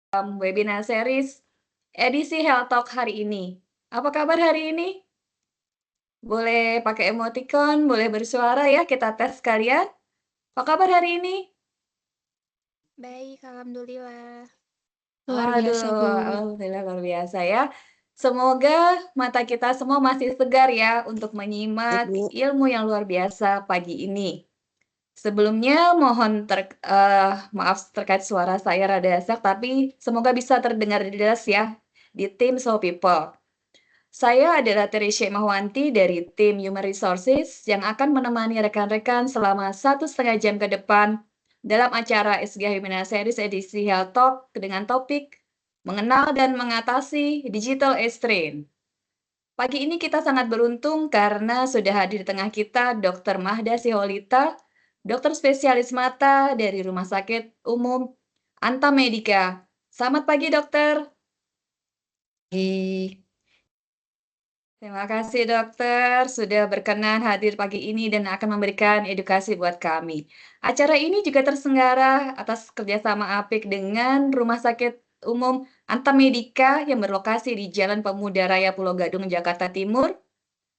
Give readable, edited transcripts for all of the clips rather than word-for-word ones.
Webinar series edisi Health Talk hari ini. Apa kabar hari ini? Boleh pakai emoticon, boleh bersuara ya, kita tes sekalian. Apa kabar hari ini? Baik, alhamdulillah. Luar Aduh, biasa, Bu. alhamdulillah luar biasa ya. Semoga mata kita semua masih segar ya untuk Baik, menyimak Bu. ilmu yang luar biasa pagi ini. Sebelumnya maaf terkait suara saya rada sesak, tapi semoga bisa terdengar jelas ya di tim Soul People. Saya adalah Teresya Mahwanti dari tim Human Resources yang akan menemani rekan-rekan selama 1,5 jam ke depan dalam acara SGH Webinar Series edisi Health Talk dengan topik Mengenal dan Mengatasi Digital Age Trend. Pagi ini kita sangat beruntung karena sudah hadir di tengah kita Dr. Mahda Siholita, dokter spesialis mata dari Rumah Sakit Umum Anta Medika. Selamat pagi, dokter. Terima kasih dokter sudah berkenan hadir pagi ini dan akan memberikan edukasi buat kami. Acara ini juga terselenggara atas kerjasama apik dengan Rumah Sakit Umum Anta Medika yang berlokasi di Jalan Pemuda Raya Pulau Gadung, Jakarta Timur.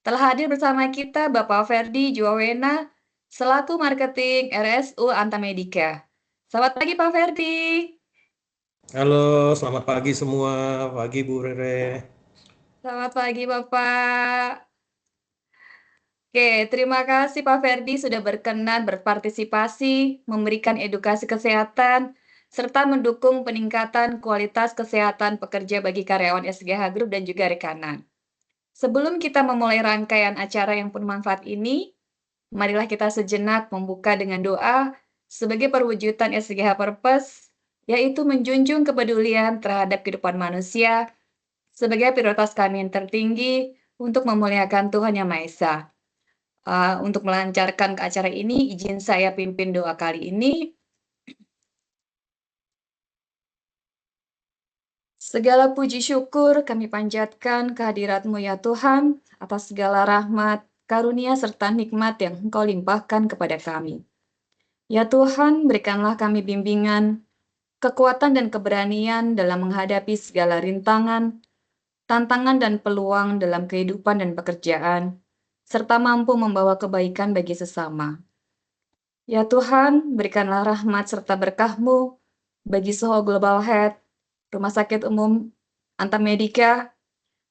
Telah hadir bersama kita Bapak Ferdi Juwawena selaku marketing RSU Anta Medika. Selamat pagi Pak Ferdi. Halo, selamat pagi semua. Pagi Bu Rere. Selamat pagi Bapak. Oke, terima kasih Pak Ferdi sudah berkenan berpartisipasi, memberikan edukasi kesehatan, serta mendukung peningkatan kualitas kesehatan pekerja bagi karyawan SGH Group dan juga rekanan. Sebelum kita memulai rangkaian acara yang bermanfaat ini, marilah kita sejenak membuka dengan doa sebagai perwujudan SGH Purpose, yaitu menjunjung kepedulian terhadap kehidupan manusia sebagai prioritas kami yang tertinggi untuk memuliakan Tuhan Yang Maha Esa. Untuk melancarkan ke acara ini, izin saya pimpin doa kali ini. Segala puji syukur kami panjatkan kehadirat-Mu ya Tuhan, atas segala rahmat, karunia, serta nikmat yang Engkau limpahkan kepada kami. Ya Tuhan, berikanlah kami bimbingan, kekuatan dan keberanian dalam menghadapi segala rintangan, tantangan dan peluang dalam kehidupan dan pekerjaan, serta mampu membawa kebaikan bagi sesama. Ya Tuhan, berikanlah rahmat serta berkah-Mu bagi Soho Global Health, Rumah Sakit Umum Anta Medika,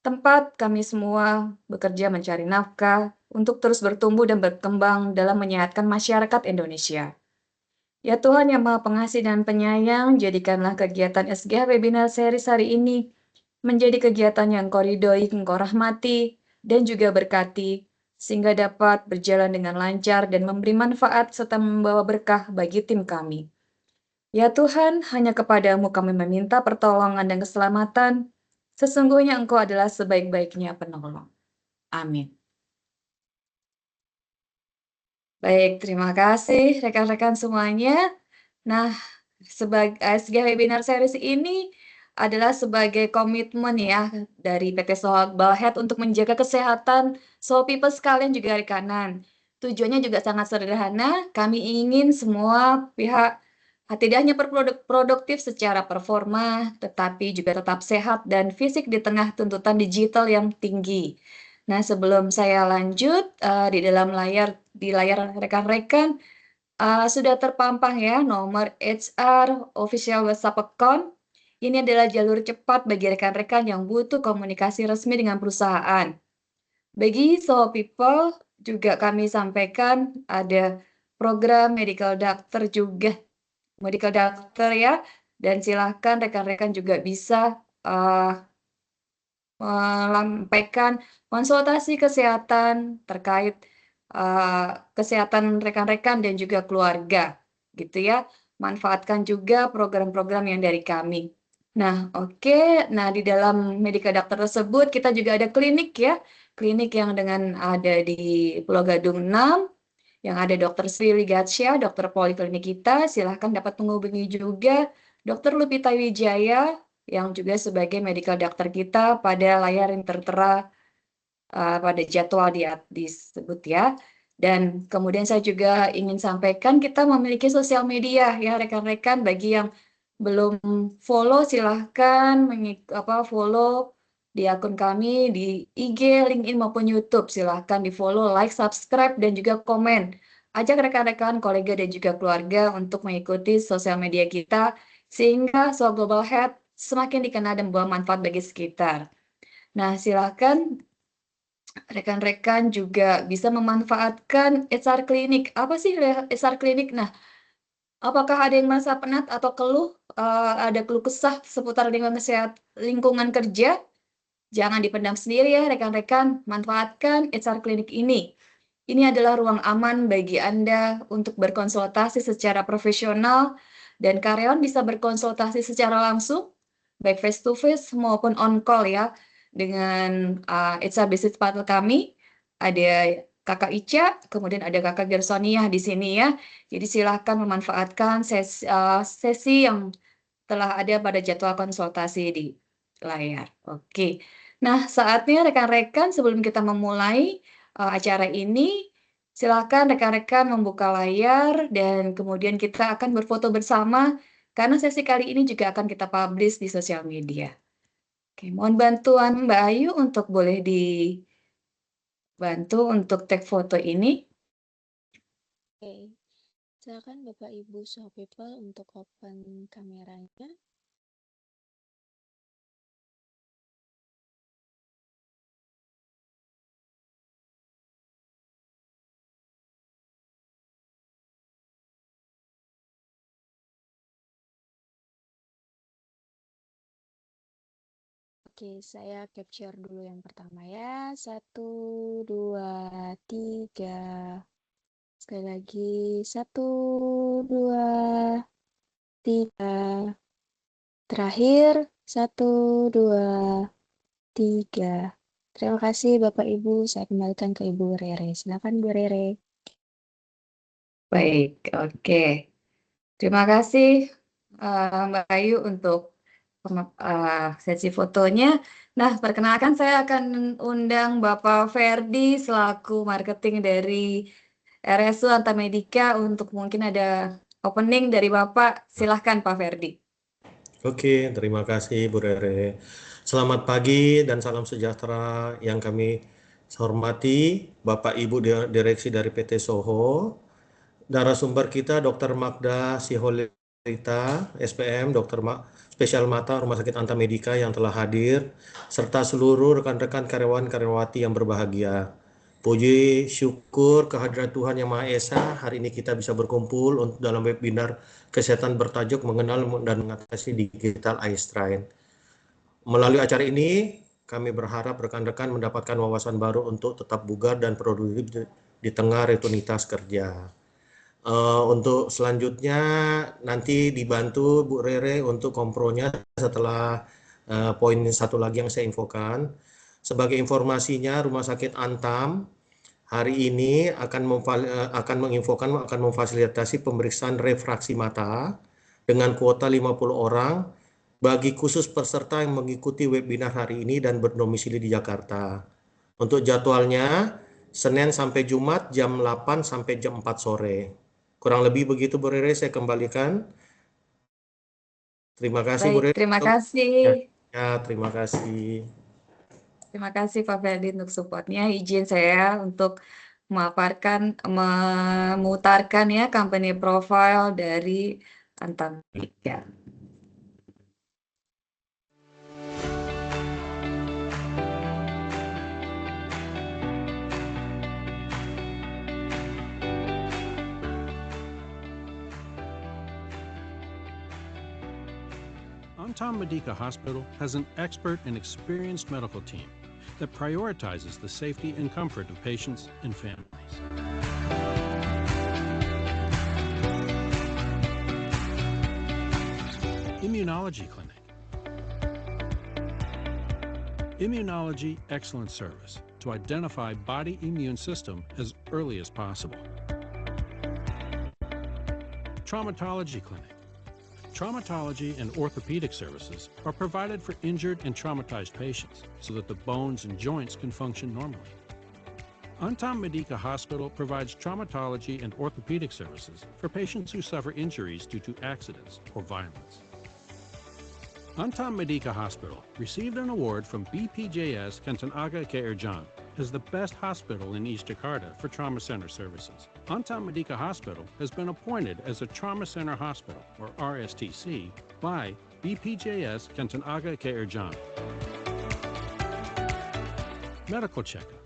tempat kami semua bekerja mencari nafkah untuk terus bertumbuh dan berkembang dalam menyehatkan masyarakat Indonesia. Ya Tuhan yang Maha Pengasih dan Penyayang, jadikanlah kegiatan SGH Webinar Series hari ini menjadi kegiatan yang Engkau ridhoi, Engkau rahmati, dan juga berkati, sehingga dapat berjalan dengan lancar dan memberi manfaat serta membawa berkah bagi tim kami. Ya Tuhan, hanya kepadamu kami meminta pertolongan dan keselamatan, sesungguhnya Engkau adalah sebaik-baiknya penolong. Amin. Baik, terima kasih rekan-rekan semuanya. Nah, sebagai SGH Webinar Series ini adalah sebagai komitmen ya dari PT Soho Global Health untuk menjaga kesehatan Soho People sekalian juga rekanan. Tujuannya juga sangat sederhana, kami ingin semua pihak tidak hanya produktif secara performa, tetapi juga tetap sehat dan fisik di tengah tuntutan digital yang tinggi. Nah, sebelum saya lanjut, di layar rekan-rekan, sudah terpampang ya nomor HR official WhatsApp account. Ini adalah jalur cepat bagi rekan-rekan yang butuh komunikasi resmi dengan perusahaan. Bagi Soho People juga kami sampaikan ada program medical doctor ya, dan silahkan rekan-rekan juga bisa melampaikan konsultasi kesehatan terkait kesehatan rekan-rekan dan juga keluarga, gitu ya. Manfaatkan juga program-program yang dari kami. Nah, oke. Nah, di dalam medical doctor tersebut kita juga ada klinik ya. Klinik yang ada di Pulau Gadung 6, yang ada Dr. Sri Ligatsya, dokter poliklinik kita. Silahkan dapat menghubungi juga Dr. Lupita Wijaya, yang juga sebagai medical doctor kita pada layar yang tertera pada jadwal disebut ya. Dan kemudian saya juga ingin sampaikan kita memiliki sosial media ya rekan-rekan bagi yang belum follow silahkan follow di akun kami di IG, LinkedIn maupun YouTube. Silahkan di follow, like, subscribe, dan juga komen. Ajak rekan-rekan, kolega, dan juga keluarga untuk mengikuti sosial media kita sehingga So Global Health semakin dikenal dan membawa manfaat bagi sekitar. Nah, silahkan rekan-rekan juga bisa memanfaatkan HR Klinik. Apa sih HR Klinik? Nah, apakah ada yang merasa penat atau ada keluh kesah seputar lingkungan kerja? Jangan dipendam sendiri ya rekan-rekan, manfaatkan HR Klinik ini. Ini adalah ruang aman bagi Anda untuk berkonsultasi secara profesional dan karyawan bisa berkonsultasi secara langsung, baik face to face maupun on call ya, dengan HR Business Partner kami. Ada Kakak Ica, kemudian ada Kakak Gersoniah di sini ya. Jadi silahkan memanfaatkan sesi yang telah ada pada jadwal konsultasi di layar. Oke. Nah, saatnya rekan-rekan sebelum kita memulai acara ini, silakan rekan-rekan membuka layar dan kemudian kita akan berfoto bersama karena sesi kali ini juga akan kita publish di sosial media. Oke, mohon bantuan Mbak Ayu untuk boleh dibantu untuk tag foto ini. Oke, silakan Bapak Ibu So People untuk open kameranya. Oke, saya capture dulu yang pertama ya. 1, 2, 3. Sekali lagi. 1, 2, 3. Terakhir. 1, 2, 3. Terima kasih Bapak Ibu. Saya kembalikan ke Ibu Rere. Silakan Bu Rere. Baik, oke. Terima kasih Mbak Ayu untuk sesi fotonya. Nah, perkenalkan saya akan undang Bapak Ferdi selaku marketing dari RSU Antamedika untuk mungkin ada opening dari Bapak. Silahkan Pak Ferdi. Oke, terima kasih Bu Rere. Selamat pagi dan salam sejahtera yang kami hormati Bapak Ibu Direksi dari PT Soho. Narasumber kita Dr. Magda Siholita, SPM, Spesial Mata Rumah Sakit Antamedika yang telah hadir, serta seluruh rekan-rekan karyawan-karyawati yang berbahagia. Puji syukur kehadirat Tuhan Yang Maha Esa, hari ini kita bisa berkumpul untuk dalam webinar kesehatan bertajuk mengenal dan mengatasi digital eye strain. Melalui acara ini, kami berharap rekan-rekan mendapatkan wawasan baru untuk tetap bugar dan produktif di tengah rutinitas kerja. Untuk selanjutnya nanti dibantu Bu Rere untuk kompronya setelah poin satu lagi yang saya infokan. Sebagai informasinya, Rumah Sakit Antam hari ini akan memfasilitasi pemeriksaan refraksi mata dengan kuota 50 orang bagi khusus peserta yang mengikuti webinar hari ini dan berdomisili di Jakarta. Untuk jadwalnya, Senin sampai Jumat jam 8 sampai jam 4 sore. Kurang lebih begitu Bu Rere, saya kembalikan. Terima kasih Bu Baik, Rere. terima kasih. Ya, terima kasih. Terima kasih Pak Ferdi untuk supportnya. Izin saya untuk memutarkan ya company profile dari Antamedika. Antam Medica Hospital has an expert and experienced medical team that prioritizes the safety and comfort of patients and families. Immunology Clinic. Immunology excellent service to identify body immune system as early as possible. Traumatology Clinic. Traumatology and orthopedic services are provided for injured and traumatized patients so that the bones and joints can function normally. Antam Medica Hospital provides traumatology and orthopedic services for patients who suffer injuries due to accidents or violence. Antam Medica Hospital received an award from BPJS Kantanaga K. Erjan as the best hospital in East Jakarta for trauma center services. Antam Medica Hospital has been appointed as a Trauma Center Hospital, or RSTC, by BPJS Kantanaga K. Erjan. Medical checkup.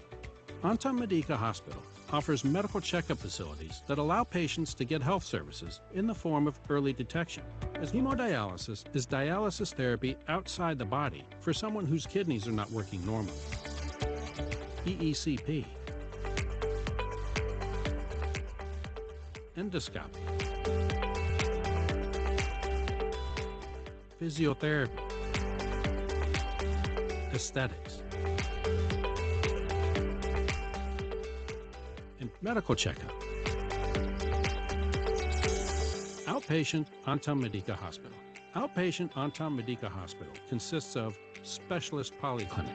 Antam Medica Hospital offers medical checkup facilities that allow patients to get health services in the form of early detection, as hemodialysis is dialysis therapy outside the body for someone whose kidneys are not working normally. EECP. Endoscopy. Physiotherapy. Aesthetics. And medical checkup. Outpatient Antam Medica Hospital. Outpatient Antam Medica Hospital consists of specialist polyclinic,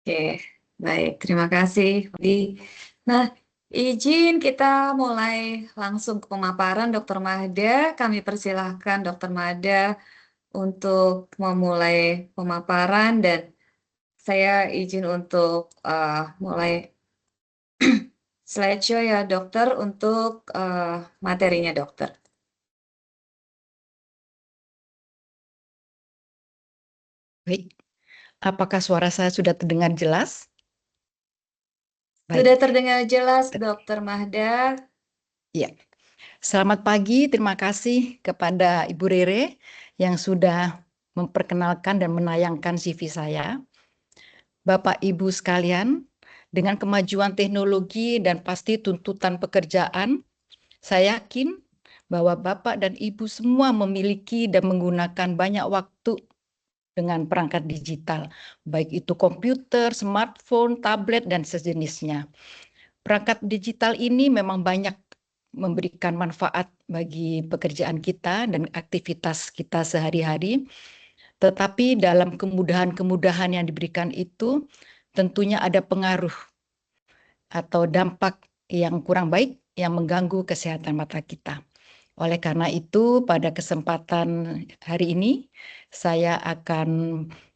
Oke, baik. Terima kasih, Udi. Nah, izin kita mulai langsung ke pemaparan Dr. Mahda. Kami persilahkan Dr. Mahda untuk memulai pemaparan dan saya izin untuk mulai slideshow ya, Dokter, untuk materinya, Dokter. Baik, apakah suara saya sudah terdengar jelas? Baik. Sudah terdengar jelas, Dr. Mahda. Ya. Selamat pagi, terima kasih kepada Ibu Rere yang sudah memperkenalkan dan menayangkan CV saya. Bapak Ibu sekalian, dengan kemajuan teknologi dan pasti tuntutan pekerjaan, saya yakin bahwa Bapak dan Ibu semua memiliki dan menggunakan banyak waktu dengan perangkat digital, baik itu komputer, smartphone, tablet, dan sejenisnya. Perangkat digital ini memang banyak memberikan manfaat bagi pekerjaan kita dan aktivitas kita sehari-hari, tetapi dalam kemudahan-kemudahan yang diberikan itu tentunya ada pengaruh atau dampak yang kurang baik yang mengganggu kesehatan mata kita. Oleh karena itu, pada kesempatan hari ini, saya akan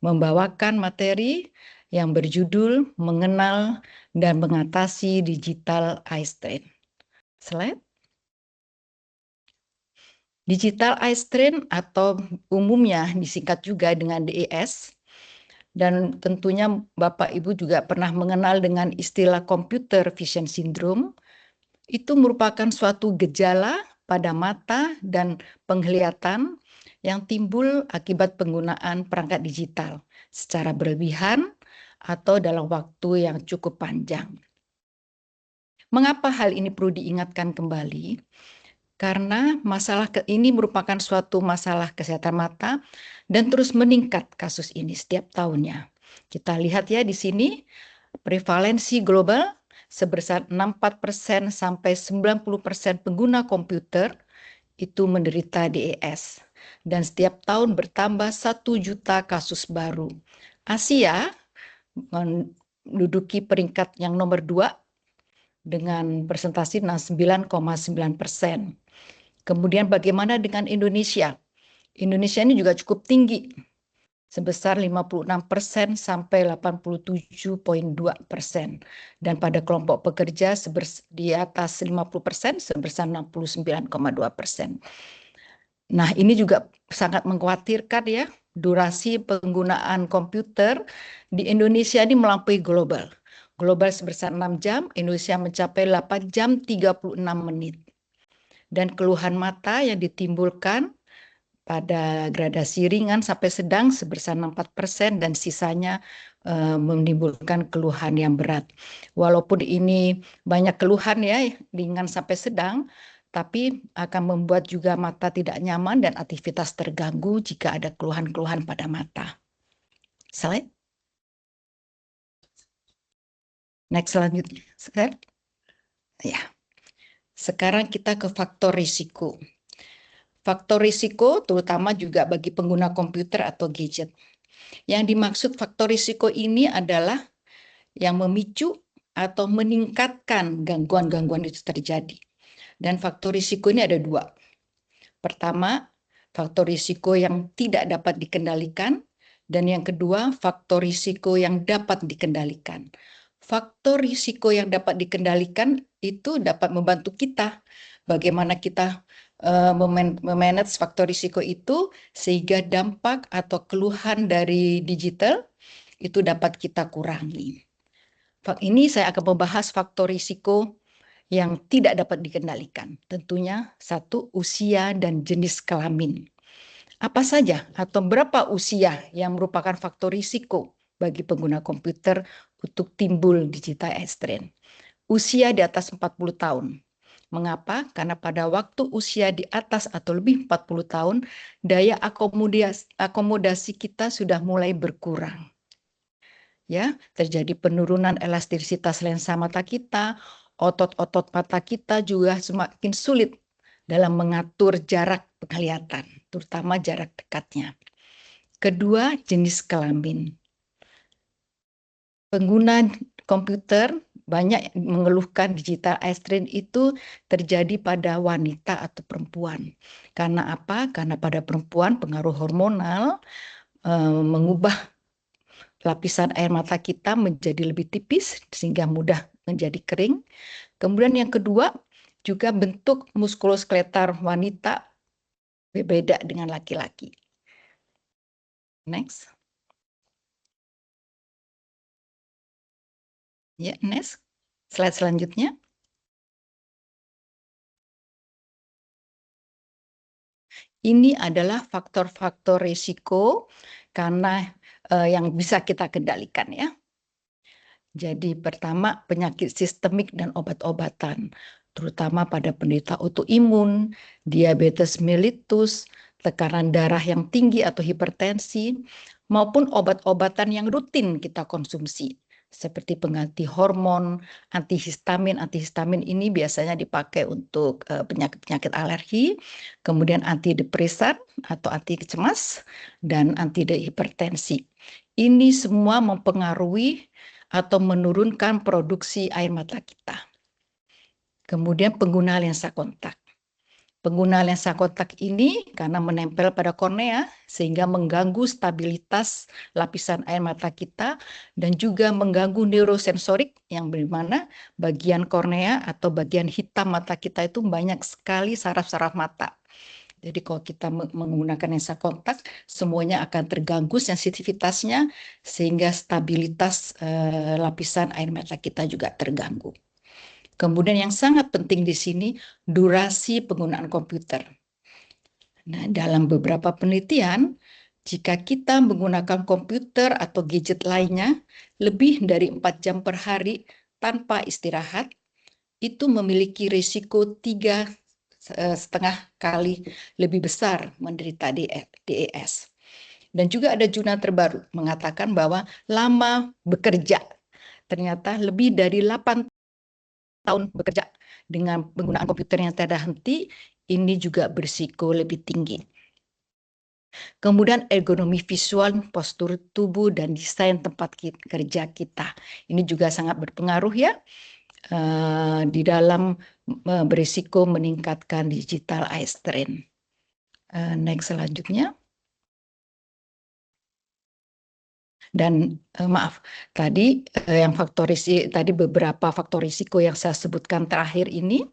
membawakan materi yang berjudul Mengenal dan Mengatasi Digital Eye Strain. Slide. Digital Eye Strain atau umumnya disingkat juga dengan DES, dan tentunya Bapak Ibu juga pernah mengenal dengan istilah Computer Vision Syndrome. Itu merupakan suatu gejala pada mata dan penglihatan yang timbul akibat penggunaan perangkat digital secara berlebihan atau dalam waktu yang cukup panjang. Mengapa hal ini perlu diingatkan kembali? Karena masalah ini merupakan suatu masalah kesehatan mata dan terus meningkat kasus ini setiap tahunnya. Kita lihat ya di sini, prevalensi global sebesar 64% sampai 90% pengguna komputer itu menderita DES. Dan setiap tahun bertambah 1 juta kasus baru. Asia menduduki peringkat yang nomor 2 dengan persentase 69,9%. Kemudian bagaimana dengan Indonesia? Indonesia ini juga cukup tinggi, sebesar 56% sampai 87,2%. Dan pada kelompok pekerja di atas 50% sebesar 69,2%. Nah, ini juga sangat mengkhawatirkan ya, durasi penggunaan komputer di Indonesia ini melampaui global. Global sebesar 6 jam, Indonesia mencapai 8 jam 36 menit. Dan keluhan mata yang ditimbulkan pada gradasi ringan sampai sedang sebesar 64% dan sisanya menimbulkan keluhan yang berat. Walaupun ini banyak keluhan ya, ringan sampai sedang, tapi akan membuat juga mata tidak nyaman dan aktivitas terganggu jika ada keluhan-keluhan pada mata. Slide. Next selanjutnya. Ya. Sekarang kita ke faktor risiko. Faktor risiko terutama juga bagi pengguna komputer atau gadget. Yang dimaksud faktor risiko ini adalah yang memicu atau meningkatkan gangguan-gangguan itu terjadi. Dan faktor risiko ini ada 2. Pertama, faktor risiko yang tidak dapat dikendalikan. Dan yang kedua, faktor risiko yang dapat dikendalikan. Faktor risiko yang dapat dikendalikan itu dapat membantu kita. Bagaimana kita memanage faktor risiko itu sehingga dampak atau keluhan dari digital itu dapat kita kurangi. Ini saya akan membahas faktor risiko yang tidak dapat dikendalikan. Tentunya 1, usia dan jenis kelamin. Apa saja atau berapa usia yang merupakan faktor risiko bagi pengguna komputer untuk timbul digital eye strain? Usia di atas 40 tahun. Mengapa? Karena pada waktu usia di atas atau lebih 40 tahun, daya akomodasi kita sudah mulai berkurang. Ya, terjadi penurunan elastisitas lensa mata kita, otot-otot mata kita juga semakin sulit dalam mengatur jarak penglihatan, terutama jarak dekatnya. Kedua, jenis kelamin. Pengguna komputer banyak mengeluhkan digital eye strain itu terjadi pada wanita atau perempuan. Karena apa? Karena pada perempuan pengaruh hormonal mengubah lapisan air mata kita menjadi lebih tipis sehingga mudah menjadi kering. Kemudian yang kedua, juga bentuk muskuloskeletal wanita berbeda dengan laki-laki. Next. Ya, next. Slide selanjutnya. Ini adalah faktor-faktor risiko karena yang bisa kita kendalikan ya. Jadi pertama penyakit sistemik dan obat-obatan, terutama pada penderita autoimun, diabetes mellitus, tekanan darah yang tinggi atau hipertensi, maupun obat-obatan yang rutin kita konsumsi, seperti pengganti hormon, antihistamin. Antihistamin ini biasanya dipakai untuk penyakit-penyakit alergi, kemudian antidepresan atau anti cemas, dan antihipertensi. Ini semua mempengaruhi atau menurunkan produksi air mata kita. Kemudian pengguna lensa kontak. Pengguna lensa kontak ini karena menempel pada kornea sehingga mengganggu stabilitas lapisan air mata kita dan juga mengganggu neurosensorik yang dimana bagian kornea atau bagian hitam mata kita itu banyak sekali saraf-saraf mata. Jadi kalau kita menggunakan lensa kontak semuanya akan terganggu sensitivitasnya sehingga stabilitas lapisan air mata kita juga terganggu. Kemudian yang sangat penting di sini durasi penggunaan komputer. Nah, dalam beberapa penelitian, jika kita menggunakan komputer atau gadget lainnya lebih dari 4 jam per hari tanpa istirahat, itu memiliki risiko 3,5 kali lebih besar menderita DES. Dan juga ada jurnal terbaru mengatakan bahwa lama bekerja, ternyata lebih dari 8 tahun bekerja dengan penggunaan komputer yang tidak henti, ini juga berisiko lebih tinggi. Kemudian ergonomi visual, postur tubuh, dan desain tempat kerja kita. Ini juga sangat berpengaruh ya di dalam berisiko meningkatkan digital eye strain. Next selanjutnya. Dan maaf, tadi yang tadi beberapa faktor risiko yang saya sebutkan terakhir ini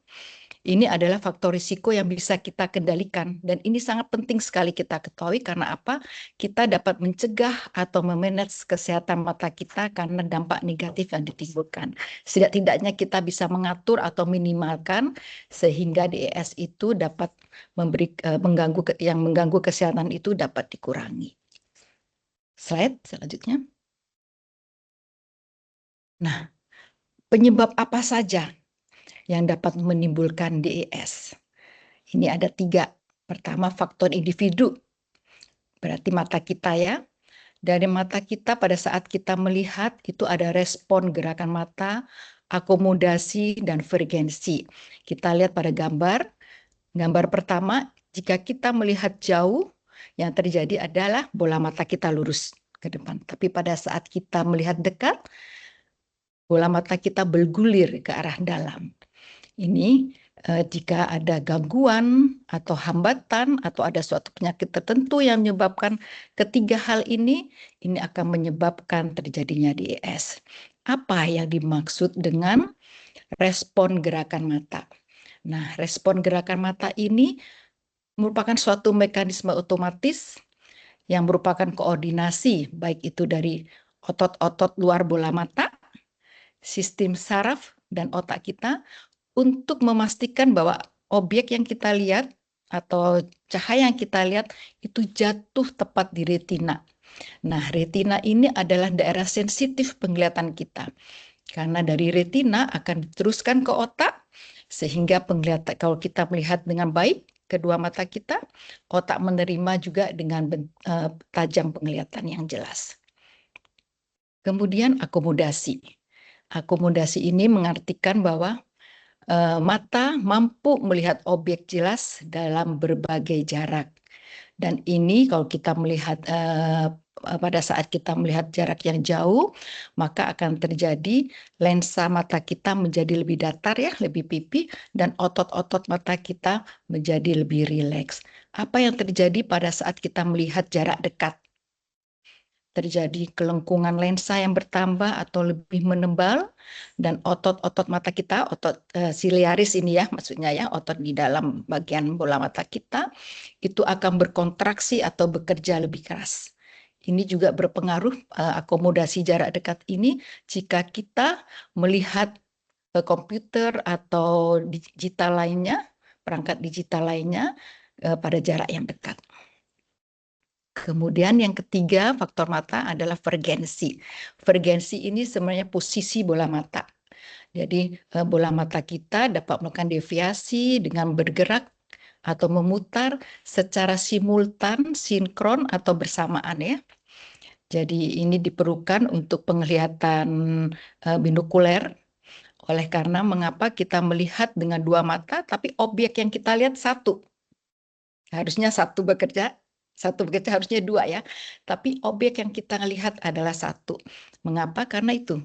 adalah faktor risiko yang bisa kita kendalikan, dan ini sangat penting sekali kita ketahui. Karena apa? Kita dapat mencegah atau memanage kesehatan mata kita karena dampak negatif yang ditimbulkan. Setidak-tidaknya kita bisa mengatur atau minimalkan sehingga DES itu dapat mengganggu kesehatan itu dapat dikurangi. Slide selanjutnya. Nah, penyebab apa saja yang dapat menimbulkan DES? Ini ada 3. Pertama, faktor individu. Berarti mata kita ya. Dari mata kita pada saat kita melihat itu ada respon gerakan mata, akomodasi, dan fregensi. Kita lihat pada gambar. Gambar pertama, jika kita melihat jauh, yang terjadi adalah bola mata kita lurus ke depan. Tapi pada saat kita melihat dekat, bola mata kita bergulir ke arah dalam. Ini jika ada gangguan atau hambatan atau ada suatu penyakit tertentu yang menyebabkan ketiga hal ini akan menyebabkan terjadinya DES. Apa yang dimaksud dengan respon gerakan mata? Nah, respon gerakan mata ini merupakan suatu mekanisme otomatis yang merupakan koordinasi, baik itu dari otot-otot luar bola mata, sistem saraf, dan otak kita untuk memastikan bahwa objek yang kita lihat atau cahaya yang kita lihat itu jatuh tepat di retina. Nah, retina ini adalah daerah sensitif penglihatan kita. Karena dari retina akan diteruskan ke otak, sehingga penglihatan, kalau kita melihat dengan baik kedua mata kita, otak menerima juga dengan tajam penglihatan yang jelas. Kemudian akomodasi. Akomodasi ini mengartikan bahwa mata mampu melihat objek jelas dalam berbagai jarak. Dan ini kalau kita melihat pada saat kita melihat jarak yang jauh, maka akan terjadi lensa mata kita menjadi lebih datar ya, lebih pipih, dan otot-otot mata kita menjadi lebih rileks. Apa yang terjadi pada saat kita melihat jarak dekat? Terjadi kelengkungan lensa yang bertambah atau lebih menebal, dan otot-otot mata kita, otot siliaris ini ya, maksudnya ya, otot di dalam bagian bola mata kita itu akan berkontraksi atau bekerja lebih keras. Ini juga berpengaruh akomodasi jarak dekat ini jika kita melihat komputer atau digital lainnya, perangkat digital lainnya pada jarak yang dekat. Kemudian yang ketiga faktor mata adalah fregensi. Fregensi ini sebenarnya posisi bola mata. Jadi bola mata kita dapat melakukan deviasi dengan bergerak atau memutar secara simultan, sinkron atau bersamaan ya. Jadi ini diperlukan untuk penglihatan binokuler. Oleh karena mengapa kita melihat dengan dua mata tapi objek yang kita lihat satu. Harusnya satu bekerja harusnya dua ya, tapi objek yang kita lihat adalah satu. Mengapa? Karena itu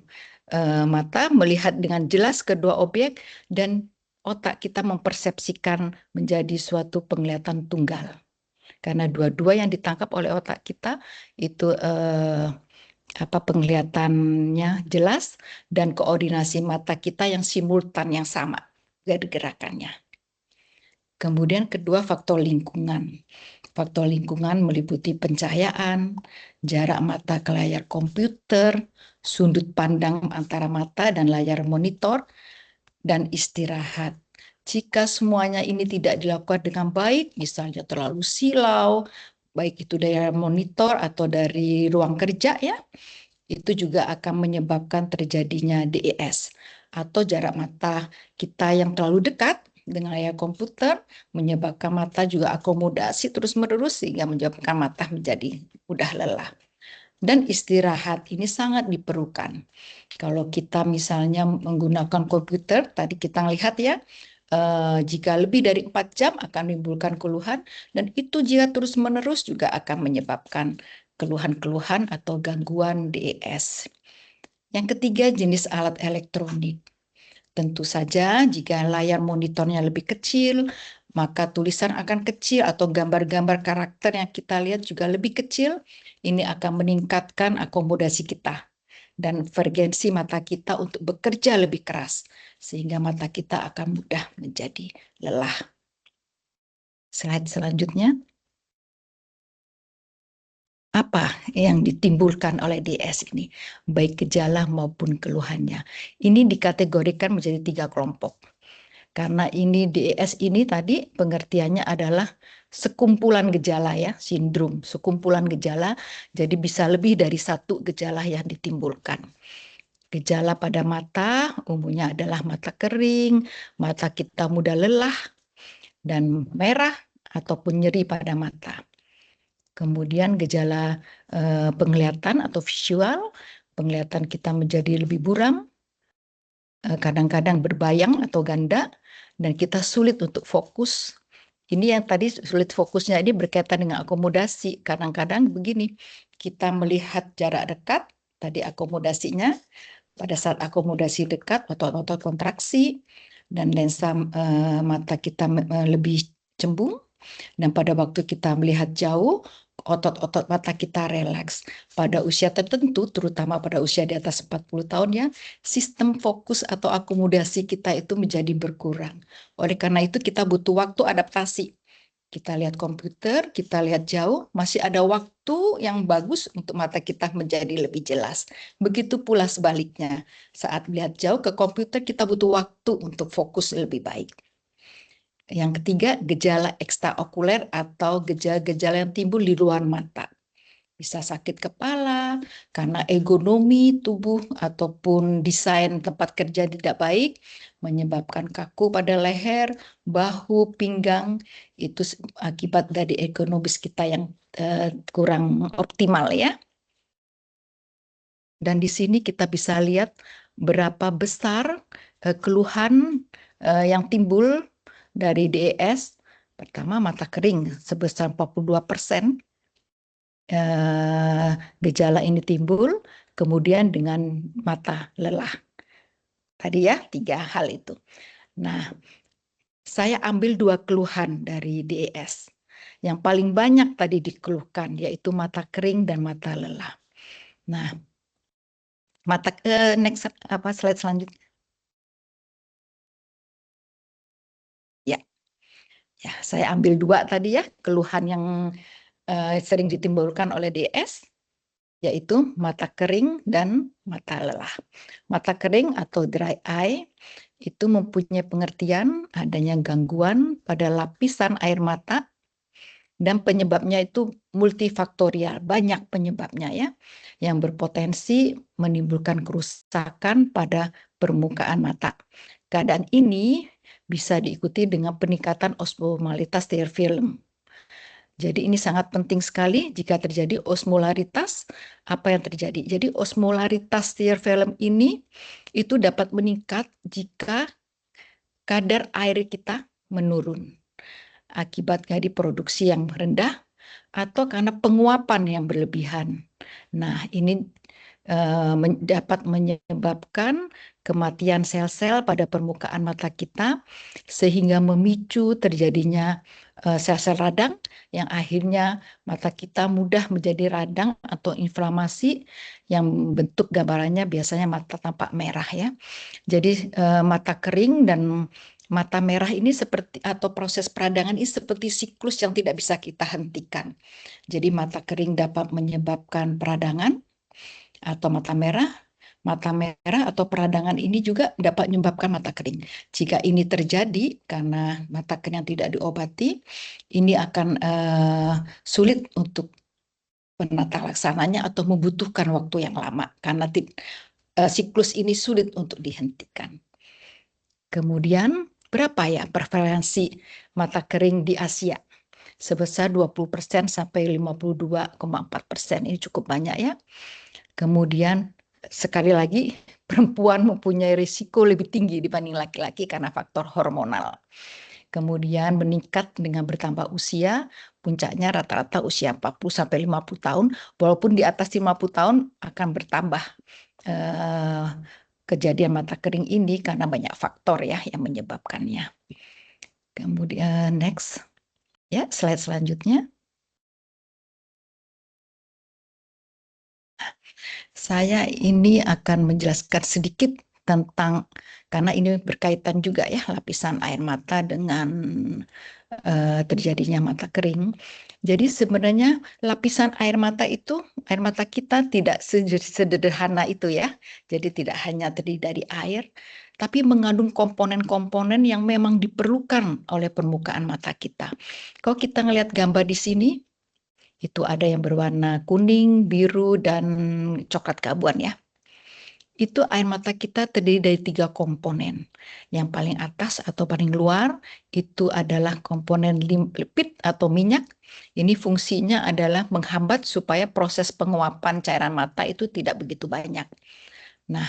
mata melihat dengan jelas kedua objek dan otak kita mempersepsikan menjadi suatu penglihatan tunggal. Karena dua-dua yang ditangkap oleh otak kita itu penglihatannya jelas dan koordinasi mata kita yang simultan yang sama gerakannya. Kemudian kedua faktor lingkungan. Faktor lingkungan meliputi pencahayaan, jarak mata ke layar komputer, sudut pandang antara mata dan layar monitor, dan istirahat. Jika semuanya ini tidak dilakukan dengan baik, misalnya terlalu silau, baik itu dari monitor atau dari ruang kerja ya, itu juga akan menyebabkan terjadinya DES atau jarak mata kita yang terlalu dekat dengan layar komputer menyebabkan mata juga akomodasi terus-menerus sehingga menyebabkan mata menjadi mudah lelah. Dan istirahat ini sangat diperlukan. Kalau kita misalnya menggunakan komputer, tadi kita lihat ya, jika lebih dari 4 jam akan menimbulkan keluhan, dan itu jika terus-menerus juga akan menyebabkan keluhan-keluhan atau gangguan DES. Yang ketiga, jenis alat elektronik. Tentu saja jika layar monitornya lebih kecil, maka tulisan akan kecil atau gambar-gambar karakter yang kita lihat juga lebih kecil. Ini akan meningkatkan akomodasi kita dan frekuensi mata kita untuk bekerja lebih keras, sehingga mata kita akan mudah menjadi lelah. Slide selanjutnya. Apa yang ditimbulkan oleh DS ini, baik gejala maupun keluhannya? Ini dikategorikan menjadi 3 kelompok. Karena ini DES ini tadi pengertiannya adalah sekumpulan gejala ya, sindrom, sekumpulan gejala, jadi bisa lebih dari 1 gejala yang ditimbulkan. Gejala pada mata umumnya adalah mata kering, mata kita mudah lelah, dan merah ataupun nyeri pada mata. Kemudian gejala penglihatan atau visual, penglihatan kita menjadi lebih buram, kadang-kadang berbayang atau ganda, dan kita sulit untuk fokus. Ini yang tadi sulit fokusnya ini berkaitan dengan akomodasi. Kadang-kadang begini, kita melihat jarak dekat, tadi akomodasinya, pada saat akomodasi dekat, otot-otot kontraksi, dan lensa mata kita lebih cembung, dan pada waktu kita melihat jauh, otot-otot mata kita relaks. Pada usia tertentu, terutama pada usia di atas 40 tahun ya, sistem fokus atau akomodasi kita itu menjadi berkurang. Oleh karena itu kita butuh waktu adaptasi. Kita lihat komputer, kita lihat jauh, masih ada waktu yang bagus untuk mata kita menjadi lebih jelas. Begitu pula sebaliknya, saat melihat jauh ke komputer kita butuh waktu untuk fokus lebih baik. Yang ketiga, gejala ekstraokuler atau gejala-gejala yang timbul di luar mata. Bisa sakit kepala, karena ergonomi tubuh ataupun desain tempat kerja tidak baik, menyebabkan kaku pada leher, bahu, pinggang, itu akibat dari ergonomis kita yang kurang optimal ya. Dan di sini kita bisa lihat berapa besar keluhan yang timbul dari DES. Pertama, mata kering sebesar 42%. Gejala ini timbul, kemudian dengan mata lelah. Tadi ya, 3 hal itu. Nah, saya ambil 2 keluhan dari DES. Yang paling banyak tadi dikeluhkan, yaitu mata kering dan mata lelah. Nah, next slide selanjutnya. Ya, saya ambil 2 tadi ya, keluhan yang sering ditimbulkan oleh DS, yaitu mata kering dan mata lelah. Mata kering atau dry eye itu mempunyai pengertian adanya gangguan pada lapisan air mata, dan penyebabnya itu multifaktorial, banyak penyebabnya ya, yang berpotensi menimbulkan kerusakan pada permukaan mata. Keadaan ini bisa diikuti dengan peningkatan osmolaritas tear film. Jadi ini sangat penting sekali jika terjadi osmolaritas, apa yang terjadi? Jadi osmolaritas tear film ini itu dapat meningkat jika kadar air kita menurun akibat dari produksi yang rendah atau karena penguapan yang berlebihan. Nah, ini dapat menyebabkan kematian sel-sel pada permukaan mata kita, sehingga memicu terjadinya sel-sel radang yang akhirnya mata kita mudah menjadi radang atau inflamasi yang bentuk gambarannya biasanya mata tampak merah ya. Jadi mata kering dan mata merah ini seperti atau proses peradangan ini seperti siklus yang tidak bisa kita hentikan. Jadi mata kering dapat menyebabkan peradangan atau mata merah atau peradangan ini juga dapat menyebabkan mata kering. Jika ini terjadi karena mata kering yang tidak diobati, ini akan sulit untuk penata laksananya atau membutuhkan waktu yang lama karena siklus ini sulit untuk dihentikan. Kemudian berapa ya prevalensi mata kering di Asia? Sebesar 20% sampai 52,4%. Ini cukup banyak ya. Kemudian sekali lagi perempuan mempunyai risiko lebih tinggi dibanding laki-laki karena faktor hormonal. Kemudian meningkat dengan bertambah usia, puncaknya rata-rata usia 40 sampai 50 tahun, walaupun di atas 50 tahun akan bertambah kejadian mata kering ini karena banyak faktor ya yang menyebabkannya. Kemudian next. Ya, slide selanjutnya. Saya ini akan menjelaskan sedikit tentang, karena ini berkaitan juga ya lapisan air mata dengan terjadinya mata kering. Jadi sebenarnya lapisan air mata itu, air mata kita tidak sederhana itu ya. Jadi tidak hanya terdiri dari air, tapi mengandung komponen-komponen yang memang diperlukan oleh permukaan mata kita. Kalau kita ngelihat gambar di sini, itu ada yang berwarna kuning, biru, dan coklat keabuan ya. Itu air mata kita terdiri dari 3 komponen. Yang paling atas atau paling luar itu adalah komponen lipid atau minyak. Ini fungsinya adalah menghambat supaya proses penguapan cairan mata itu tidak begitu banyak. Nah,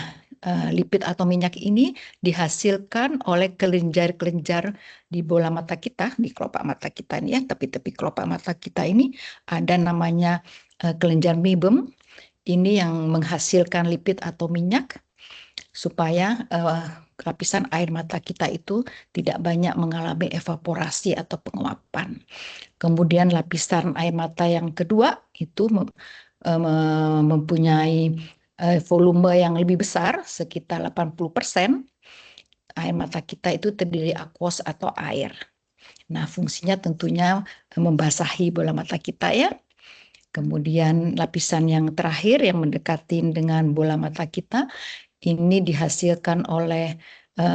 lipid atau minyak ini dihasilkan oleh kelenjar-kelenjar di bola mata kita, di kelopak mata kita ini ya, tepi-tepi kelopak mata kita ini ada namanya kelenjar mebum. Ini yang menghasilkan lipid atau minyak supaya lapisan air mata kita itu tidak banyak mengalami evaporasi atau penguapan. Kemudian lapisan air mata yang kedua itu mempunyai volume yang lebih besar, sekitar 80%. Air mata kita itu terdiri aquos atau air. Nah, fungsinya tentunya membasahi bola mata kita ya. Kemudian lapisan yang terakhir yang mendekati dengan bola mata kita, ini dihasilkan oleh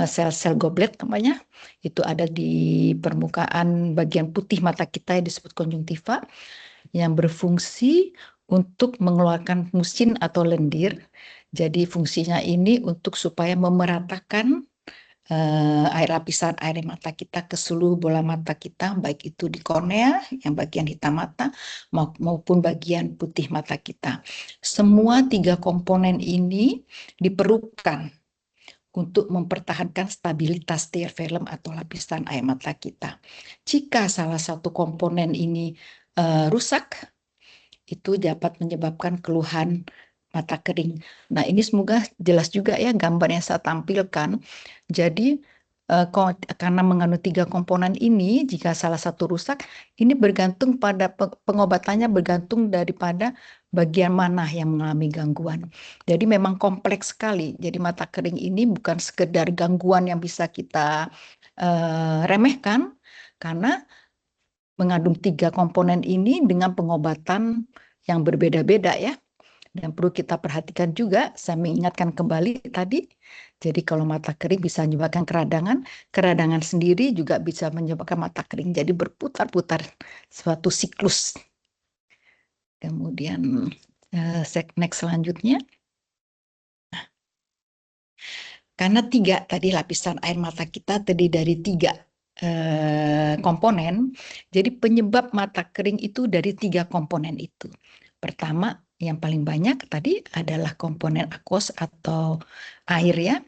sel-sel goblet namanya. Itu ada di permukaan bagian putih mata kita yang disebut konjungtiva, yang berfungsi untuk mengeluarkan musin atau lendir. Jadi fungsinya ini untuk supaya memeratakan lapisan air mata kita ke seluruh bola mata kita, baik itu di kornea, yang bagian hitam mata, maupun bagian putih mata kita. Semua 3 komponen ini diperlukan untuk mempertahankan stabilitas tear film atau lapisan air mata kita. Jika salah satu komponen ini rusak, itu dapat menyebabkan keluhan mata kering. Nah, ini semoga jelas juga ya gambar yang saya tampilkan. Jadi karena mengandung 3 komponen ini, jika salah satu rusak, ini bergantung pada pengobatannya, bergantung daripada bagian mana yang mengalami gangguan. Jadi memang kompleks sekali. Jadi mata kering ini bukan sekedar gangguan yang bisa kita remehkan, karena mengandung 3 komponen ini dengan pengobatan yang berbeda-beda ya. Dan perlu kita perhatikan juga, saya mengingatkan kembali tadi, jadi kalau mata kering bisa menyebabkan keradangan, keradangan sendiri juga bisa menyebabkan mata kering, jadi berputar-putar suatu siklus. Kemudian next selanjutnya. Karena 3 tadi lapisan air mata kita terdiri dari 3 komponen, jadi penyebab mata kering itu dari 3 komponen itu. Pertama, yang paling banyak tadi adalah komponen aquos atau air ya.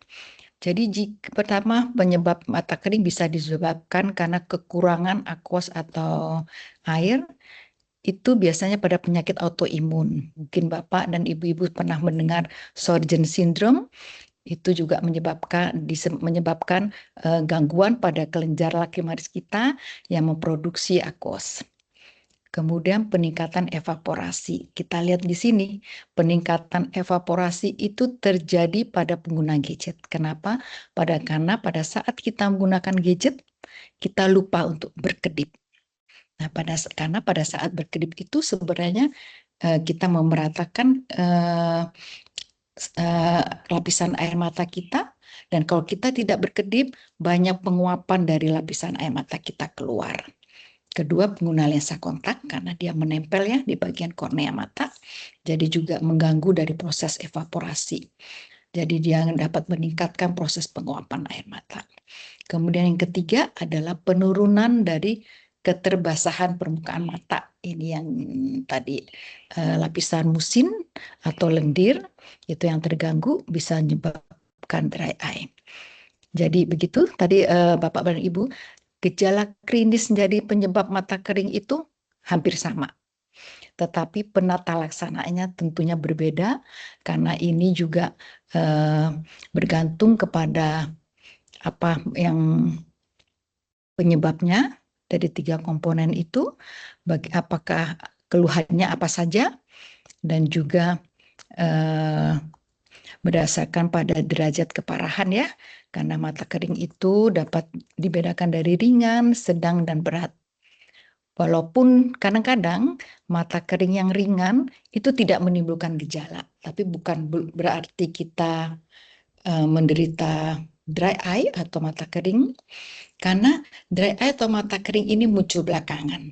Jadi pertama penyebab mata kering bisa disebabkan karena kekurangan aquos atau air. Itu biasanya pada penyakit autoimun. Mungkin Bapak dan Ibu-ibu pernah mendengar Sjögren syndrome. Itu juga menyebabkan gangguan pada kelenjar lacrimalis kita yang memproduksi aquos. Kemudian peningkatan evaporasi. Kita lihat di sini, peningkatan evaporasi itu terjadi pada pengguna gadget. Kenapa? Karena pada saat kita menggunakan gadget, kita lupa untuk berkedip. Nah, karena pada saat berkedip itu sebenarnya kita memeratakan lapisan air mata kita, dan kalau kita tidak berkedip, banyak penguapan dari lapisan air mata kita keluar. Kedua, pengguna lensa kontak karena dia menempel ya di bagian kornea mata, jadi juga mengganggu dari proses evaporasi. Jadi dia dapat meningkatkan proses penguapan air mata. Kemudian yang ketiga adalah penurunan dari keterbasahan permukaan mata. Ini yang tadi lapisan musin atau lendir itu yang terganggu bisa menyebabkan menyebabkan dry eye. Jadi begitu tadi Bapak dan Ibu, gejala klinis menjadi penyebab mata kering itu hampir sama. Tetapi penata laksanaannya tentunya berbeda karena ini juga bergantung kepada apa yang penyebabnya dari 3 komponen itu, apakah keluhannya apa saja, dan juga berdasarkan pada derajat keparahan ya, karena mata kering itu dapat dibedakan dari ringan, sedang, dan berat. Walaupun kadang-kadang mata kering yang ringan itu tidak menimbulkan gejala, tapi bukan berarti kita menderita dry eye atau mata kering, karena dry eye atau mata kering ini muncul belakangan.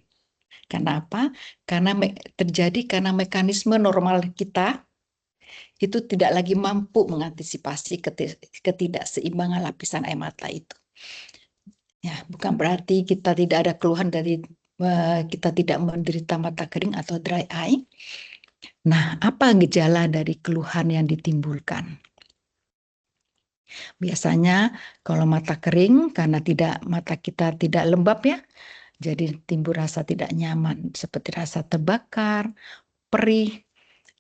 Karena apa? Karena terjadi karena mekanisme normal kita itu tidak lagi mampu mengantisipasi ketidakseimbangan lapisan air mata itu. Ya, bukan berarti kita tidak ada keluhan dari kita tidak menderita mata kering atau dry eye. Nah, apa gejala dari keluhan yang ditimbulkan? Biasanya kalau mata kering karena mata kita tidak lembab ya, jadi timbul rasa tidak nyaman seperti rasa terbakar, perih,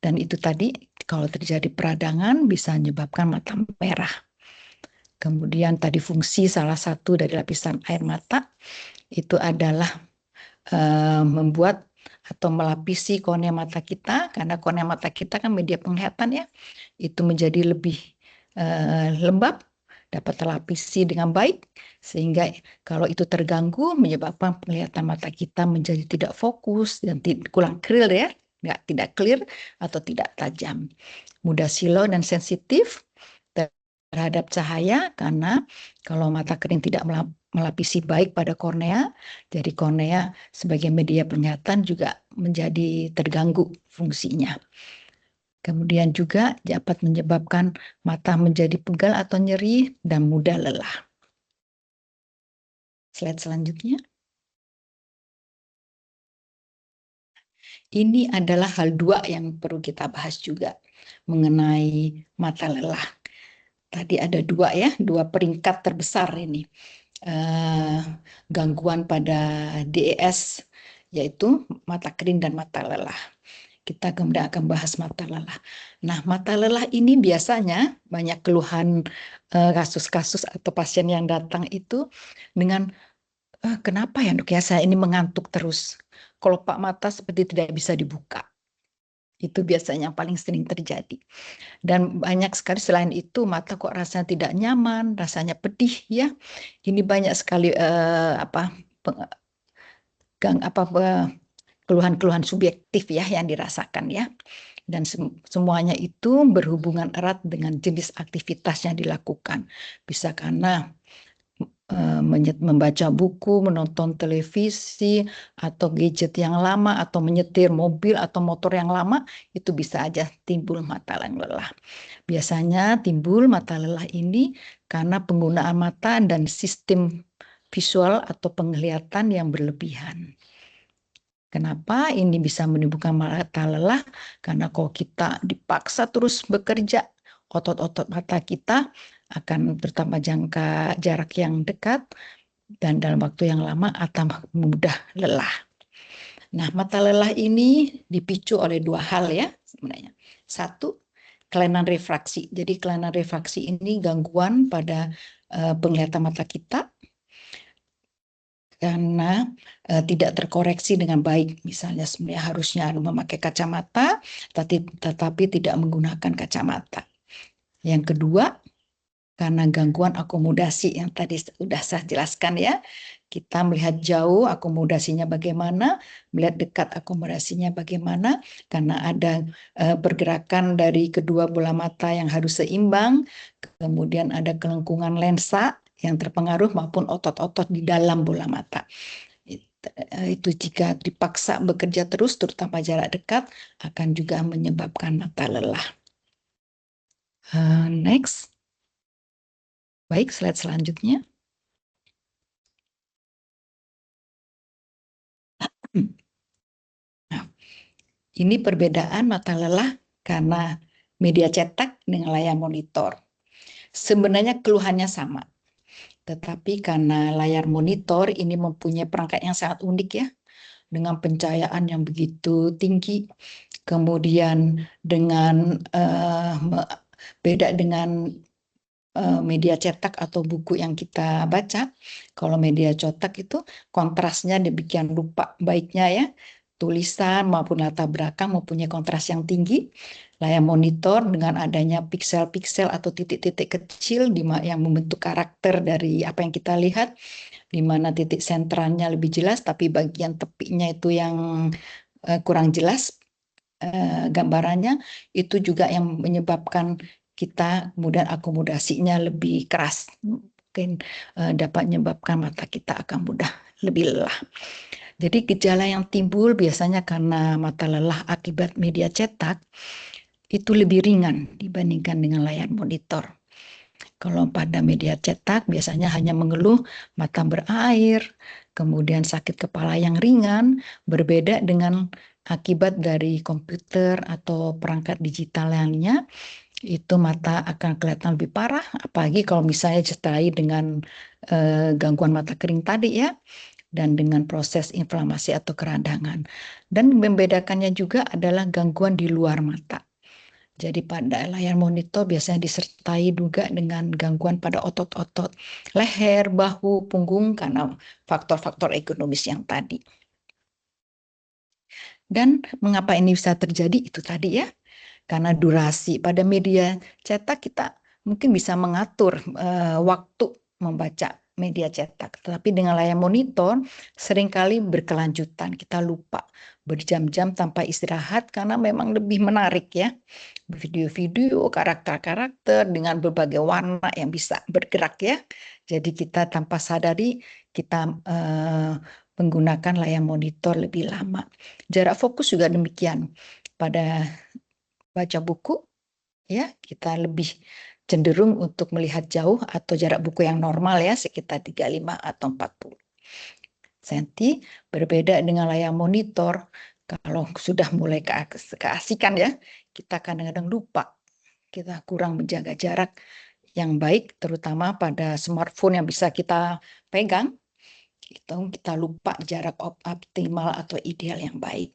dan itu tadi kalau terjadi peradangan bisa menyebabkan mata merah. Kemudian tadi fungsi salah satu dari lapisan air mata itu adalah membuat atau melapisi kornea mata kita, karena kornea mata kita kan media penglihatan ya, itu menjadi lebih lembab, dapat terlapisi dengan baik, sehingga kalau itu terganggu menyebabkan penglihatan mata kita menjadi tidak fokus dan kurang clear ya, tidak clear atau tidak tajam, mudah silau dan sensitif terhadap cahaya, karena kalau mata kering tidak melapisi baik pada kornea, jadi kornea sebagai media penglihatan juga menjadi terganggu fungsinya. Kemudian juga dapat menyebabkan mata menjadi pegal atau nyeri dan mudah lelah. Slide selanjutnya. Ini adalah hal 2 yang perlu kita bahas juga mengenai mata lelah. Tadi ada 2 ya, 2 peringkat terbesar ini. Gangguan pada DES, yaitu mata kering dan mata lelah. Kita kemudian akan bahas mata lelah. Nah, mata lelah ini biasanya banyak keluhan kasus-kasus atau pasien yang datang itu dengan kenapa ya dok ya saya ini mengantuk terus. Kelopak mata seperti tidak bisa dibuka. Itu biasanya yang paling sering terjadi. Dan banyak sekali selain itu mata kok rasanya tidak nyaman, rasanya pedih ya. Ini banyak sekali keluhan-keluhan subjektif ya yang dirasakan ya. Dan semuanya itu berhubungan erat dengan jenis aktivitas yang dilakukan. Bisa karena membaca buku, menonton televisi, atau gadget yang lama, atau menyetir mobil atau motor yang lama, itu bisa aja timbul mata lelah. Biasanya timbul mata lelah ini karena penggunaan mata dan sistem visual atau penglihatan yang berlebihan. Kenapa ini bisa menimbulkan mata lelah? Karena kalau kita dipaksa terus bekerja, otot-otot mata kita akan terutama jarak yang dekat dan dalam waktu yang lama akan mudah lelah. Nah, mata lelah ini dipicu oleh 2 hal ya sebenarnya. 1, kelainan refraksi. Jadi kelainan refraksi ini gangguan pada penglihatan mata kita karena tidak terkoreksi dengan baik. Misalnya sebenarnya harusnya memakai kacamata, tetapi tidak menggunakan kacamata. Yang kedua, karena gangguan akomodasi yang tadi sudah saya jelaskan ya. Kita melihat jauh akomodasinya bagaimana, melihat dekat akomodasinya bagaimana, karena ada pergerakan dari kedua bola mata yang harus seimbang, kemudian ada kelengkungan lensa yang terpengaruh maupun otot-otot di dalam bola mata. Itu jika dipaksa bekerja terus, terutama jarak dekat, akan juga menyebabkan mata lelah. Next. Baik, slide selanjutnya. Nah, ini perbedaan mata lelah karena media cetak dengan layar monitor. Sebenarnya keluhannya sama, tetapi karena layar monitor ini mempunyai perangkat yang sangat unik ya, dengan pencahayaan yang begitu tinggi, kemudian dengan beda dengan media cetak atau buku yang kita baca. Kalau media cetak itu kontrasnya demikian rupa baiknya ya, tulisan maupun latar belakang mempunyai kontras yang tinggi. Layar monitor dengan adanya piksel-piksel atau titik-titik kecil yang membentuk karakter dari apa yang kita lihat, di mana titik sentralnya lebih jelas, tapi bagian tepinya itu yang kurang jelas gambarannya, itu juga yang menyebabkan kita kemudian akomodasinya lebih keras. Mungkin dapat menyebabkan mata kita akan mudah lebih lelah. Jadi gejala yang timbul biasanya karena mata lelah akibat media cetak itu lebih ringan dibandingkan dengan layar monitor. Kalau pada media cetak biasanya hanya mengeluh mata berair, kemudian sakit kepala yang ringan, berbeda dengan akibat dari komputer atau perangkat digital lainnya, itu mata akan kelihatan lebih parah, apalagi kalau misalnya disertai dengan gangguan mata kering tadi ya, dan dengan proses inflamasi atau keradangan. Dan membedakannya juga adalah gangguan di luar mata. Jadi pada layar monitor biasanya disertai juga dengan gangguan pada otot-otot leher, bahu, punggung karena faktor-faktor ekonomis yang tadi. Dan mengapa ini bisa terjadi itu tadi ya, karena durasi. Pada media cetak kita mungkin bisa mengatur waktu membaca media cetak, tetapi dengan layar monitor seringkali berkelanjutan, kita lupa berjam-jam tanpa istirahat karena memang lebih menarik ya, video-video, karakter-karakter dengan berbagai warna yang bisa bergerak ya, jadi kita tanpa sadari kita menggunakan layar monitor lebih lama. Jarak fokus juga demikian, pada baca buku ya kita lebih cenderung untuk melihat jauh atau jarak buku yang normal ya sekitar 35 atau 40 cm, berbeda dengan layar monitor. Kalau sudah mulai keasikan ya, kita kadang-kadang lupa, kita kurang menjaga jarak yang baik, terutama pada smartphone yang bisa kita pegang, kita lupa jarak optimal atau ideal yang baik.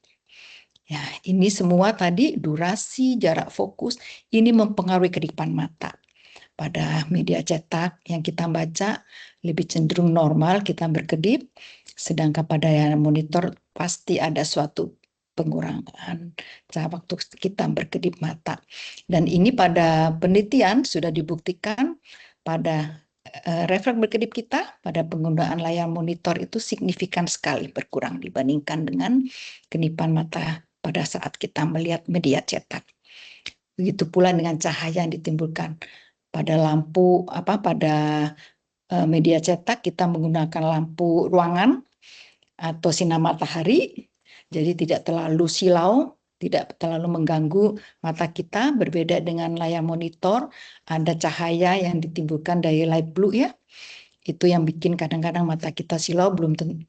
Ya, ini semua tadi durasi, jarak fokus, ini mempengaruhi kedipan mata. Pada media cetak yang kita baca lebih cenderung normal kita berkedip, sedangkan pada layar monitor pasti ada suatu pengurangan waktu kita berkedip mata. Dan ini pada penelitian sudah dibuktikan pada refleks berkedip kita pada penggunaan layar monitor itu signifikan sekali berkurang dibandingkan dengan kedipan mata pada saat kita melihat media cetak. Begitu pula dengan cahaya yang ditimbulkan pada lampu pada media cetak, kita menggunakan lampu ruangan atau sinar matahari, jadi tidak terlalu silau, tidak terlalu mengganggu mata kita. Berbeda dengan layar monitor, ada cahaya yang ditimbulkan dari light blue ya, itu yang bikin kadang-kadang mata kita silau. Belum tentu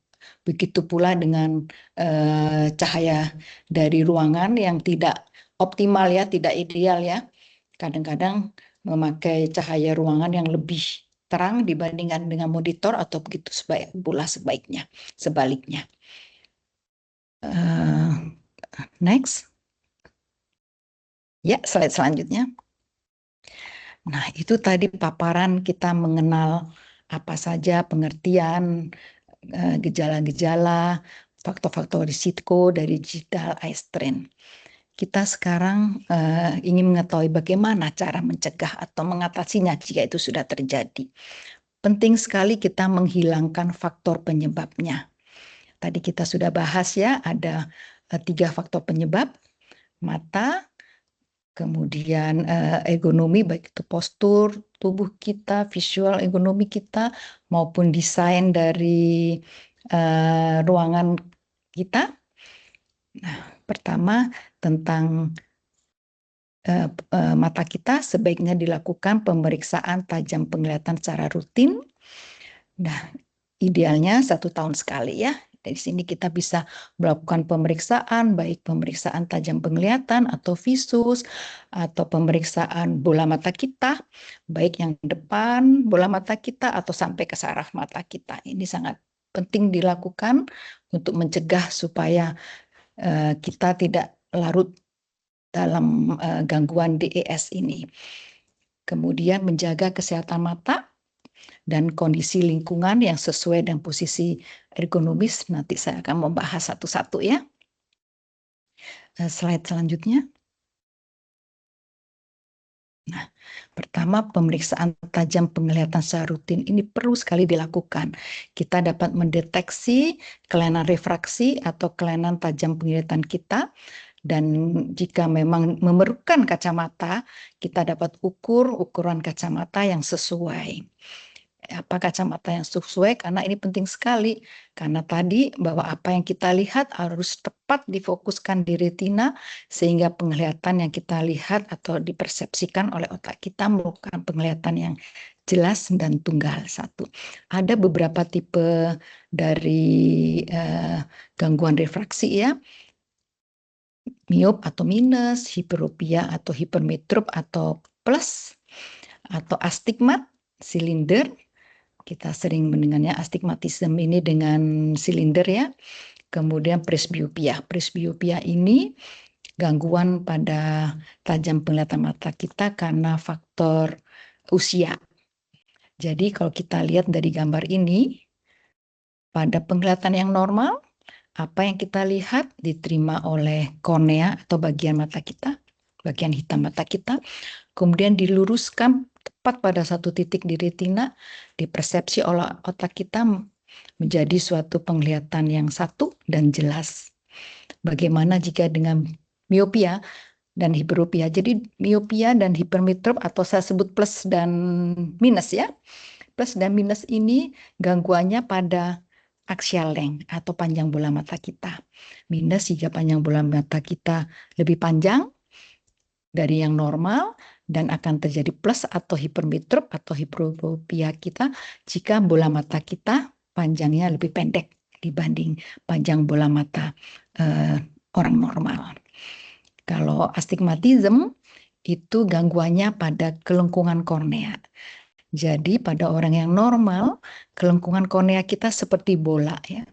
begitu pula dengan cahaya dari ruangan yang tidak optimal ya, tidak ideal ya. Kadang-kadang memakai cahaya ruangan yang lebih terang dibandingkan dengan monitor, atau begitu pula sebaliknya. Next. Ya, slide selanjutnya. Nah, itu tadi paparan kita mengenal apa saja pengertian gejala-gejala, faktor-faktor risiko dari digital eye strain. Kita sekarang ingin mengetahui bagaimana cara mencegah atau mengatasinya jika itu sudah terjadi. Penting sekali kita menghilangkan faktor penyebabnya. Tadi kita sudah bahas ya, ada 3 faktor penyebab: mata, kemudian ergonomi, baik itu postur tubuh kita, visual ergonomi kita, maupun desain dari ruangan kita. Nah, pertama tentang mata kita, sebaiknya dilakukan pemeriksaan tajam penglihatan secara rutin. Nah, idealnya 1 tahun sekali ya, Dari sini kita bisa melakukan pemeriksaan, baik pemeriksaan tajam penglihatan atau visus, atau pemeriksaan bola mata kita, baik yang depan bola mata kita atau sampai ke saraf mata kita. Ini sangat penting dilakukan untuk mencegah supaya kita tidak larut dalam gangguan DES ini. Kemudian menjaga kesehatan mata dan kondisi lingkungan yang sesuai dengan posisi ergonomis. Nanti saya akan membahas satu-satu ya. Slide selanjutnya. Nah, pertama pemeriksaan tajam penglihatan secara rutin ini perlu sekali dilakukan. Kita dapat mendeteksi kelainan refraksi atau kelainan tajam penglihatan kita, dan jika memang memerlukan kacamata, kita dapat ukur ukuran kacamata yang sesuai. Apa kacamata yang sesuai? Karena ini penting sekali. Karena tadi bahwa apa yang kita lihat harus tepat difokuskan di retina sehingga penglihatan yang kita lihat atau dipersepsikan oleh otak kita merupakan penglihatan yang jelas dan tunggal. Satu. Ada beberapa tipe dari gangguan refraksi ya. Miop atau minus, hiperopia atau hipermetrop atau plus, atau astigmat, silinder. Kita sering mendengarnya astigmatisme ini dengan silinder ya. Kemudian presbiopia. Presbiopia ini gangguan pada tajam penglihatan mata kita karena faktor usia. Jadi kalau kita lihat dari gambar ini, pada penglihatan yang normal, apa yang kita lihat diterima oleh kornea atau bagian mata kita, bagian hitam mata kita, kemudian diluruskan tepat pada satu titik di retina, dipersepsi oleh otak kita menjadi suatu penglihatan yang satu dan jelas. Bagaimana jika dengan miopia dan hiperopia? Jadi miopia dan hipermetrop atau saya sebut plus dan minus ya. Plus dan minus ini gangguannya pada axial length atau panjang bola mata kita. Minus jika panjang bola mata kita lebih panjang dari yang normal, dan akan terjadi plus atau hipermetrop atau hiperopia kita jika bola mata kita panjangnya lebih pendek dibanding panjang bola mata orang normal. Kalau astigmatism itu gangguannya pada kelengkungan kornea. Jadi pada orang yang normal, kelengkungan kornea kita seperti bola ya.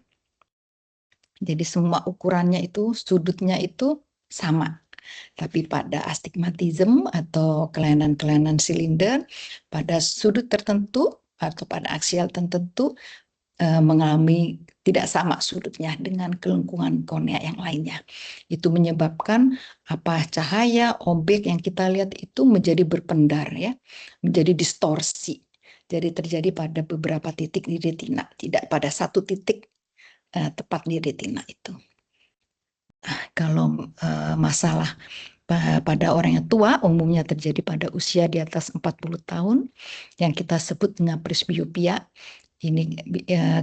Jadi semua ukurannya itu, sudutnya itu sama. Tapi pada astigmatism atau kelainan-kelainan silinder, pada sudut tertentu atau pada aksial tertentu mengalami tidak sama sudutnya dengan kelengkungan kornea yang lainnya. Itu menyebabkan apa cahaya, objek yang kita lihat itu menjadi berpendar ya, menjadi distorsi. Jadi terjadi pada beberapa titik di retina, tidak pada satu titik tepat di retina itu. Kalau masalah pada orang yang tua umumnya terjadi pada usia di atas 40 tahun yang kita sebut dengan presbiopia. Ini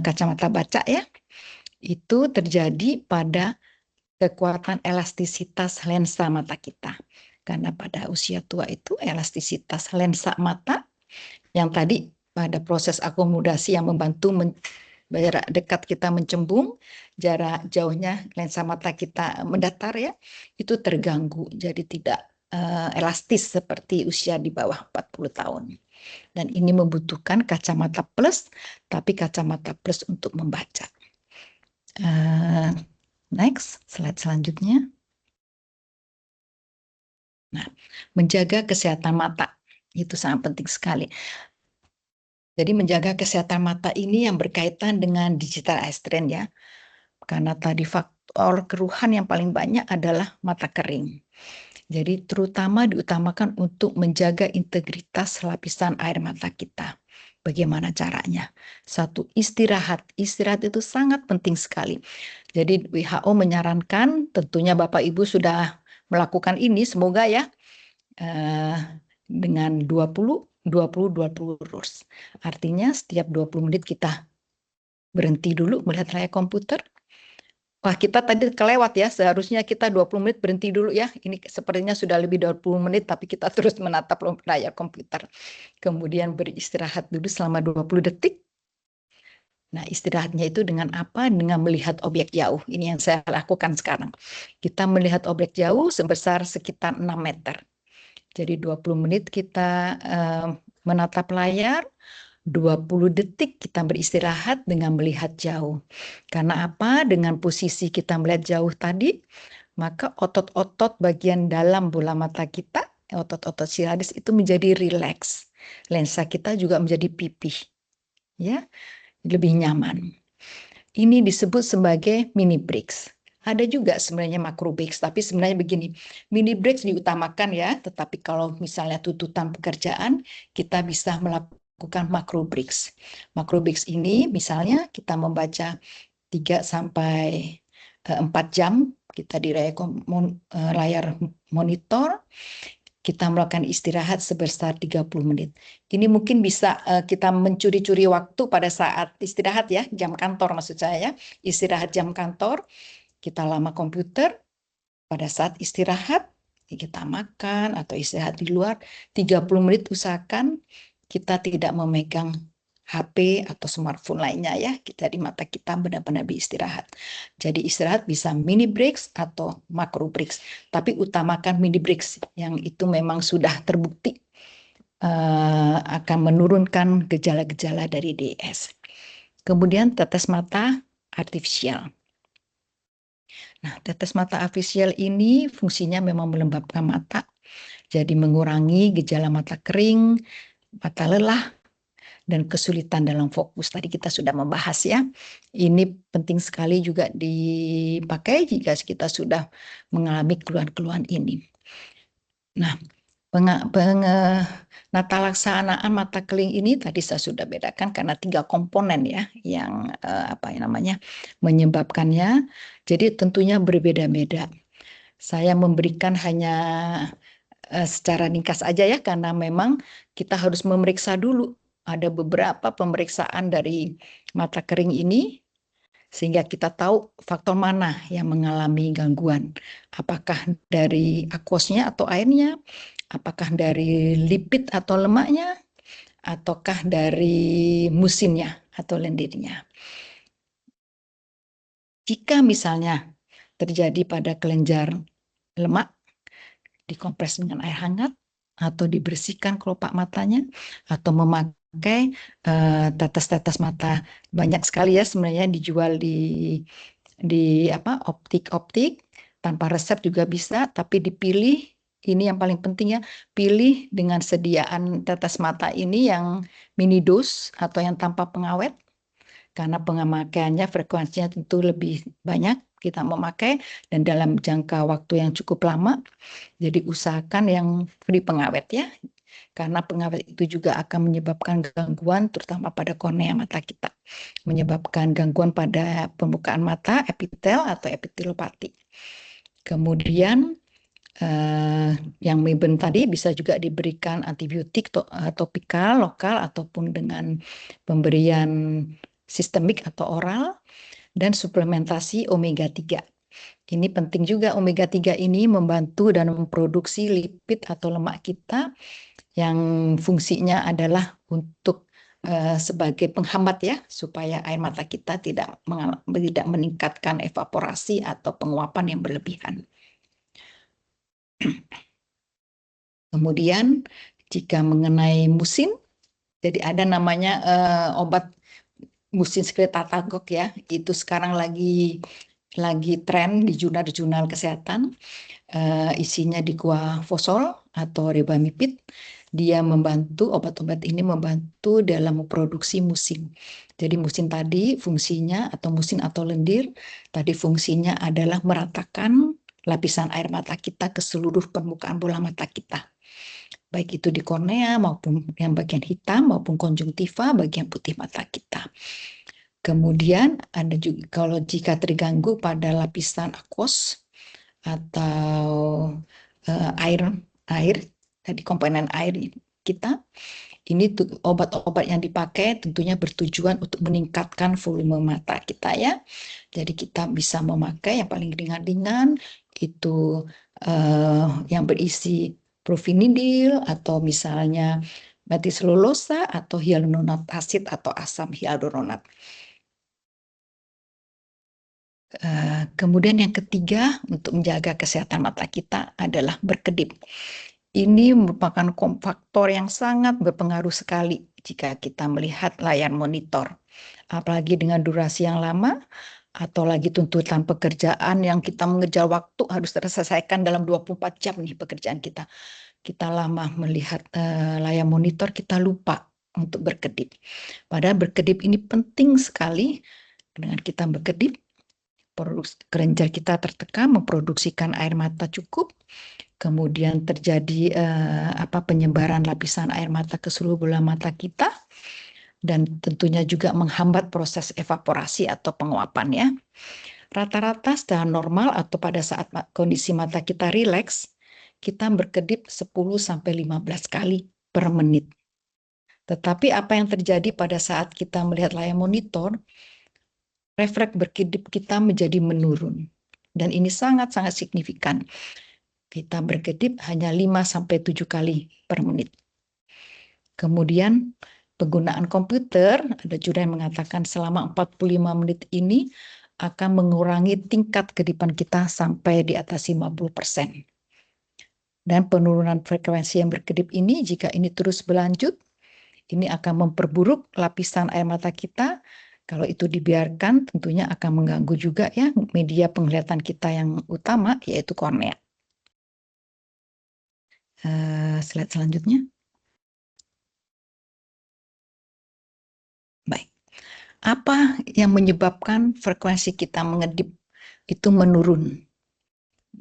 kacamata baca ya. Itu terjadi pada kekuatan elastisitas lensa mata kita. Karena pada usia tua itu elastisitas lensa mata yang tadi pada proses akomodasi yang membantu jarak dekat kita mencembung, jarak jauhnya lensa mata kita mendatar ya, itu terganggu. Jadi tidak elastis seperti usia di bawah 40 tahun. Dan ini membutuhkan kacamata plus, tapi kacamata plus untuk membaca. Next, slide selanjutnya. Nah, menjaga kesehatan mata itu sangat penting sekali. Jadi menjaga kesehatan mata ini yang berkaitan dengan digital eye strain ya. Karena tadi faktor keluhan yang paling banyak adalah mata kering. Jadi terutama diutamakan untuk menjaga integritas lapisan air mata kita. Bagaimana caranya? Satu, istirahat. Istirahat itu sangat penting sekali. Jadi WHO menyarankan, tentunya Bapak Ibu sudah melakukan ini, semoga ya, dengan 20 rules. Artinya setiap 20 menit kita berhenti dulu melihat layar komputer. Wah, kita tadi kelewat ya, seharusnya kita 20 menit berhenti dulu ya. Ini sepertinya sudah lebih 20 menit tapi kita terus menatap layar komputer. Kemudian beristirahat dulu selama 20 detik. Nah, istirahatnya itu dengan apa? Dengan melihat objek jauh. Ini yang saya lakukan sekarang. Kita melihat objek jauh sebesar sekitar 6 meter. Jadi 20 menit kita menatap layar, 20 detik kita beristirahat dengan melihat jauh. Karena apa? Dengan posisi kita melihat jauh tadi, maka otot-otot bagian dalam bola mata kita, otot-otot siralis itu menjadi rileks. Lensa kita juga menjadi pipih. Ya, lebih nyaman. Ini disebut sebagai mini breaks. Ada juga sebenarnya macro breaks, tapi sebenarnya begini, mini breaks diutamakan ya, tetapi kalau misalnya tuntutan pekerjaan, kita bisa melakukan macro breaks. Macro breaks ini misalnya kita membaca 3 sampai 4 jam, kita di layar monitor, kita melakukan istirahat sebesar 30 menit. Ini mungkin bisa kita mencuri-curi waktu pada saat istirahat ya, jam kantor maksud saya ya. Istirahat jam kantor, kita lama komputer, pada saat istirahat kita makan atau istirahat di luar, 30 menit usahakan kita tidak memegang HP atau smartphone lainnya ya, di mata kita benar-benar beristirahat. Jadi istirahat bisa mini breaks atau macro breaks, tapi utamakan mini breaks yang itu memang sudah terbukti akan menurunkan gejala-gejala dari DS. Kemudian tetes mata artifisial. Nah, tetes mata artifisial ini fungsinya memang melembabkan mata, jadi mengurangi gejala mata kering, mata lelah, dan kesulitan dalam fokus. Tadi kita sudah membahas ya. Ini penting sekali juga dipakai jika kita sudah mengalami keluhan-keluhan ini. Nah, penata laksanaan mata kering ini tadi saya sudah bedakan karena 3 komponen ya yang menyebabkannya. Jadi tentunya berbeda-beda. Saya memberikan hanya secara ringkas aja ya, karena memang kita harus memeriksa dulu. Ada beberapa pemeriksaan dari mata kering ini sehingga kita tahu faktor mana yang mengalami gangguan. Apakah dari aquosnya atau airnya, apakah dari lipid atau lemaknya, ataukah dari musinnya atau lendirnya. Jika misalnya terjadi pada kelenjar lemak, dikompres dengan air hangat atau dibersihkan kelopak matanya atau memakai tetes-tetes mata. Banyak sekali ya sebenarnya dijual di optik tanpa resep juga bisa, tapi dipilih. Ini yang paling penting ya, pilih dengan sediaan tetes mata ini yang mini dose atau yang tanpa pengawet, karena pemakaiannya frekuensinya tentu lebih banyak kita memakai dan dalam jangka waktu yang cukup lama. Jadi usahakan yang free pengawet ya, karena pengawet itu juga akan menyebabkan gangguan terutama pada kornea mata kita, menyebabkan gangguan pada pembukaan mata, epitel atau epitelopati. Kemudian yang Meben tadi bisa juga diberikan antibiotik topikal, lokal ataupun dengan pemberian sistemik atau oral, dan suplementasi omega 3. Ini penting juga, omega 3 ini membantu dan memproduksi lipid atau lemak kita yang fungsinya adalah untuk sebagai penghambat ya, supaya air mata kita tidak meningkatkan evaporasi atau penguapan yang berlebihan. Kemudian jika mengenai musin, jadi ada namanya obat musin sekretagok ya, itu sekarang lagi tren di jurnal-jurnal kesehatan. Isinya dikuafosol atau rebamipid. Dia membantu, obat-obat ini membantu dalam memproduksi musin. Jadi musin tadi fungsinya, atau musin atau lendir, tadi fungsinya adalah meratakan lapisan air mata kita ke seluruh permukaan bola mata kita. Baik itu di kornea maupun yang bagian hitam maupun konjungtiva bagian putih mata kita. Kemudian ada juga kalau jika terganggu pada lapisan aquos atau air tadi komponen air kita, ini obat-obat yang dipakai tentunya bertujuan untuk meningkatkan volume mata kita ya. Jadi kita bisa memakai yang paling ringan-ringan itu yang berisi provinidil atau misalnya metiselulosa atau hyaluronat asid atau asam hyaluronat. Kemudian yang ketiga untuk menjaga kesehatan mata kita adalah berkedip. Ini merupakan faktor yang sangat berpengaruh sekali jika kita melihat layar monitor. Apalagi dengan durasi yang lama atau lagi tuntutan pekerjaan yang kita mengejar waktu harus terselesaikan dalam 24 jam nih pekerjaan kita. Kita lama melihat layar monitor, kita lupa untuk berkedip. Padahal berkedip ini penting sekali. Dengan kita berkedip, kelenjar kita tertekan memproduksikan air mata cukup, kemudian terjadi penyebaran lapisan air mata ke seluruh bola mata kita, dan tentunya juga menghambat proses evaporasi atau penguapan ya. Rata-rata secara normal atau pada saat kondisi mata kita rileks, kita berkedip 10-15 kali per menit. Tetapi apa yang terjadi pada saat kita melihat layar monitor, refleks berkedip kita menjadi menurun. Dan ini sangat-sangat signifikan. Kita berkedip hanya 5-7 kali per menit. Kemudian penggunaan komputer, ada juga yang mengatakan selama 45 menit ini akan mengurangi tingkat kedipan kita sampai di atas 50%. Dan penurunan frekuensi yang berkedip ini, jika ini terus berlanjut, ini akan memperburuk lapisan air mata kita. Kalau itu dibiarkan tentunya akan mengganggu juga ya media penglihatan kita yang utama, yaitu kornea. Slide selanjutnya. Baik. Apa yang menyebabkan frekuensi kita mengedip itu menurun?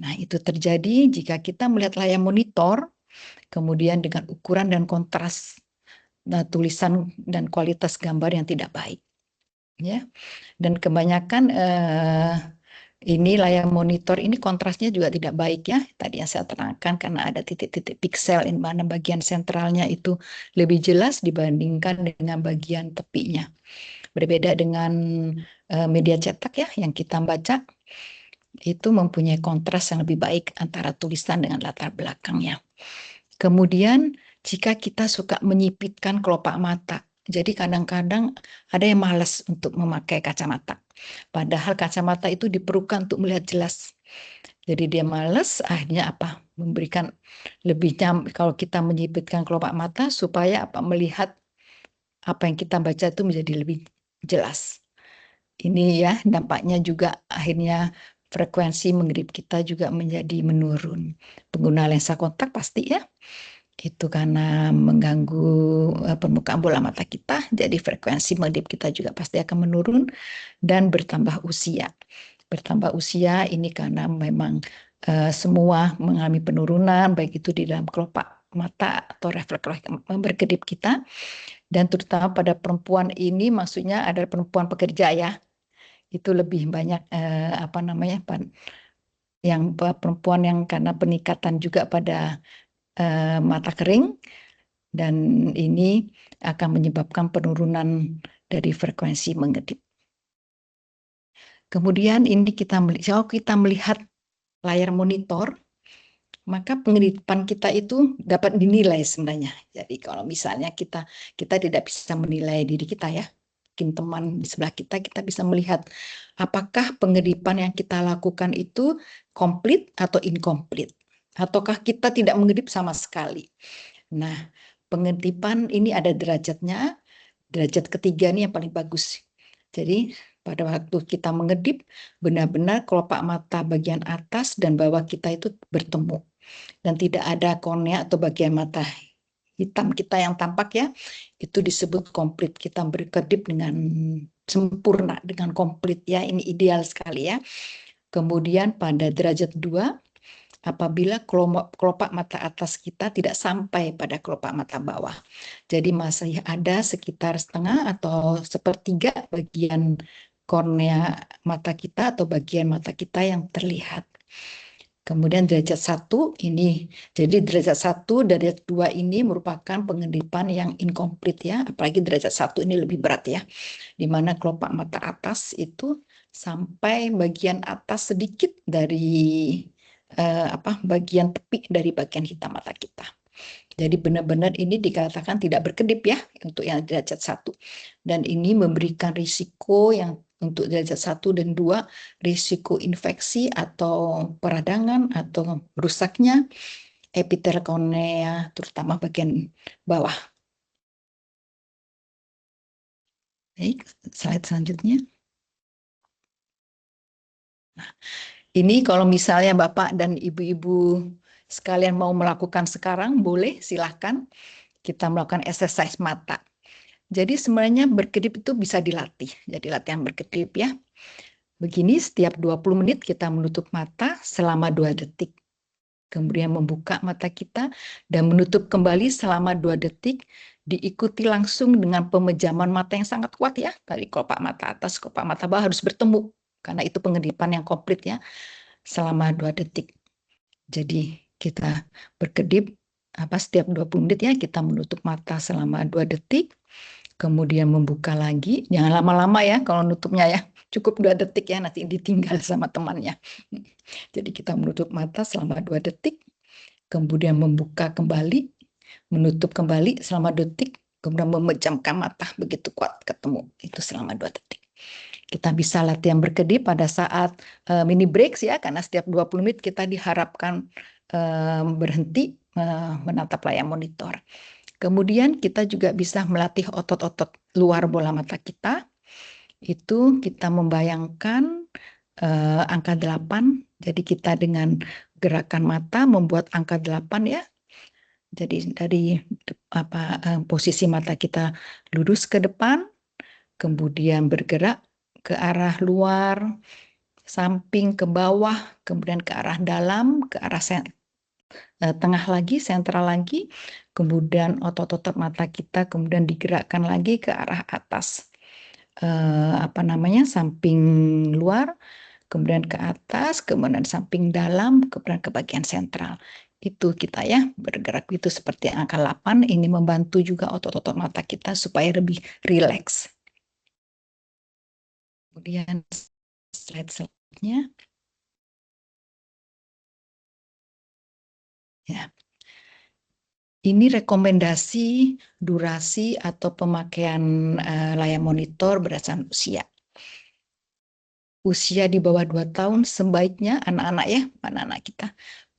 Nah, itu terjadi jika kita melihat layar monitor, kemudian dengan ukuran dan kontras tulisan dan kualitas gambar yang tidak baik. Ya, dan kebanyakan ini layar monitor ini kontrasnya juga tidak baik ya. Tadi yang saya terangkan karena ada titik-titik piksel di mana bagian sentralnya itu lebih jelas dibandingkan dengan bagian tepinya. Berbeda dengan media cetak ya yang kita baca itu mempunyai kontras yang lebih baik antara tulisan dengan latar belakangnya. Kemudian jika kita suka menyipitkan kelopak mata, jadi kadang-kadang ada yang malas untuk memakai kacamata. Padahal kacamata itu diperlukan untuk melihat jelas. Jadi dia malas, akhirnya apa? Memberikan lebih kalau kita menyipitkan kelopak mata supaya melihat apa yang kita baca itu menjadi lebih jelas. Ini ya dampaknya juga akhirnya frekuensi mengedip kita juga menjadi menurun. Pengguna lensa kontak pasti ya. Itu karena mengganggu permukaan bola mata kita, jadi frekuensi mengedip kita juga pasti akan menurun dan bertambah usia. Bertambah usia ini karena memang semua mengalami penurunan, baik itu di dalam kelopak mata atau refleks berkedip kita, dan terutama pada perempuan ini maksudnya adalah perempuan pekerja ya, itu lebih banyak yang perempuan yang karena peningkatan juga pada mata kering, dan ini akan menyebabkan penurunan dari frekuensi mengedip. Kemudian ini kalau kita melihat layar monitor, maka pengedipan kita itu dapat dinilai sebenarnya. Jadi kalau misalnya kita tidak bisa menilai diri kita ya, mungkin teman di sebelah kita bisa melihat apakah pengedipan yang kita lakukan itu komplit atau incomplete. Ataukah kita tidak mengedip sama sekali. Nah, pengedipan ini ada derajatnya. Derajat ketiga ini yang paling bagus. Jadi pada waktu kita mengedip, benar-benar kelopak mata bagian atas dan bawah kita itu bertemu. Dan tidak ada kornea atau bagian mata hitam kita yang tampak ya. Itu disebut komplit. Kita berkedip dengan sempurna, dengan komplit ya. Ini ideal sekali ya. Kemudian pada derajat 2, apabila kelopak mata atas kita tidak sampai pada kelopak mata bawah. Jadi masih ada sekitar setengah atau sepertiga bagian kornea mata kita atau bagian mata kita yang terlihat. Kemudian derajat 1 ini, jadi derajat 1, derajat 2 ini merupakan pengedipan yang incomplete ya, apalagi derajat 1 ini lebih berat ya, di mana kelopak mata atas itu sampai bagian atas sedikit dari bagian tepi dari bagian hitam mata kita. Jadi benar-benar ini dikatakan tidak berkedip ya untuk yang derajat 1. Dan ini memberikan risiko yang untuk derajat 1 dan 2, risiko infeksi atau peradangan atau rusaknya epitel kornea, terutama bagian bawah. Baik, slide selanjutnya. Nah, ini kalau misalnya Bapak dan Ibu-ibu sekalian mau melakukan sekarang, boleh silahkan kita melakukan exercise mata. Jadi sebenarnya berkedip itu bisa dilatih. Jadi latihan berkedip ya. Begini, setiap 20 menit kita menutup mata selama 2 detik. Kemudian membuka mata kita dan menutup kembali selama 2 detik. Diikuti langsung dengan pemejaman mata yang sangat kuat ya. Dari kelopak mata atas, kelopak mata bawah harus bertemu. Karena itu pengedipan yang komplit ya. Selama 2 detik. Jadi kita berkedip setiap 20 menit ya, kita menutup mata selama 2 detik. Kemudian membuka lagi, jangan lama-lama ya kalau nutupnya ya, cukup 2 detik ya, nanti ditinggal sama temannya. Jadi kita menutup mata selama 2 detik, kemudian membuka kembali, menutup kembali selama 2 detik, kemudian memejamkan mata begitu kuat ketemu, itu selama 2 detik. Kita bisa latihan berkedip pada saat mini breaks ya, karena setiap 20 menit kita diharapkan berhenti menatap layar monitor. Kemudian kita juga bisa melatih otot-otot luar bola mata kita. Itu kita membayangkan angka 8. Jadi kita dengan gerakan mata membuat angka 8 ya. Jadi dari posisi mata kita lurus ke depan, kemudian bergerak ke arah luar, samping ke bawah, kemudian ke arah dalam, ke arah tengah lagi, sentral lagi, kemudian otot-otot mata kita kemudian digerakkan lagi ke arah atas, samping luar, kemudian ke atas, kemudian samping dalam, kemudian ke bagian sentral. Itu kita ya bergerak itu seperti angka 8. Ini membantu juga otot-otot mata kita supaya lebih rileks. Kemudian slide selanjutnya. Ya. Ini rekomendasi durasi atau pemakaian layar monitor berdasarkan usia. Usia di bawah 2 tahun sebaiknya anak-anak ya, anak-anak kita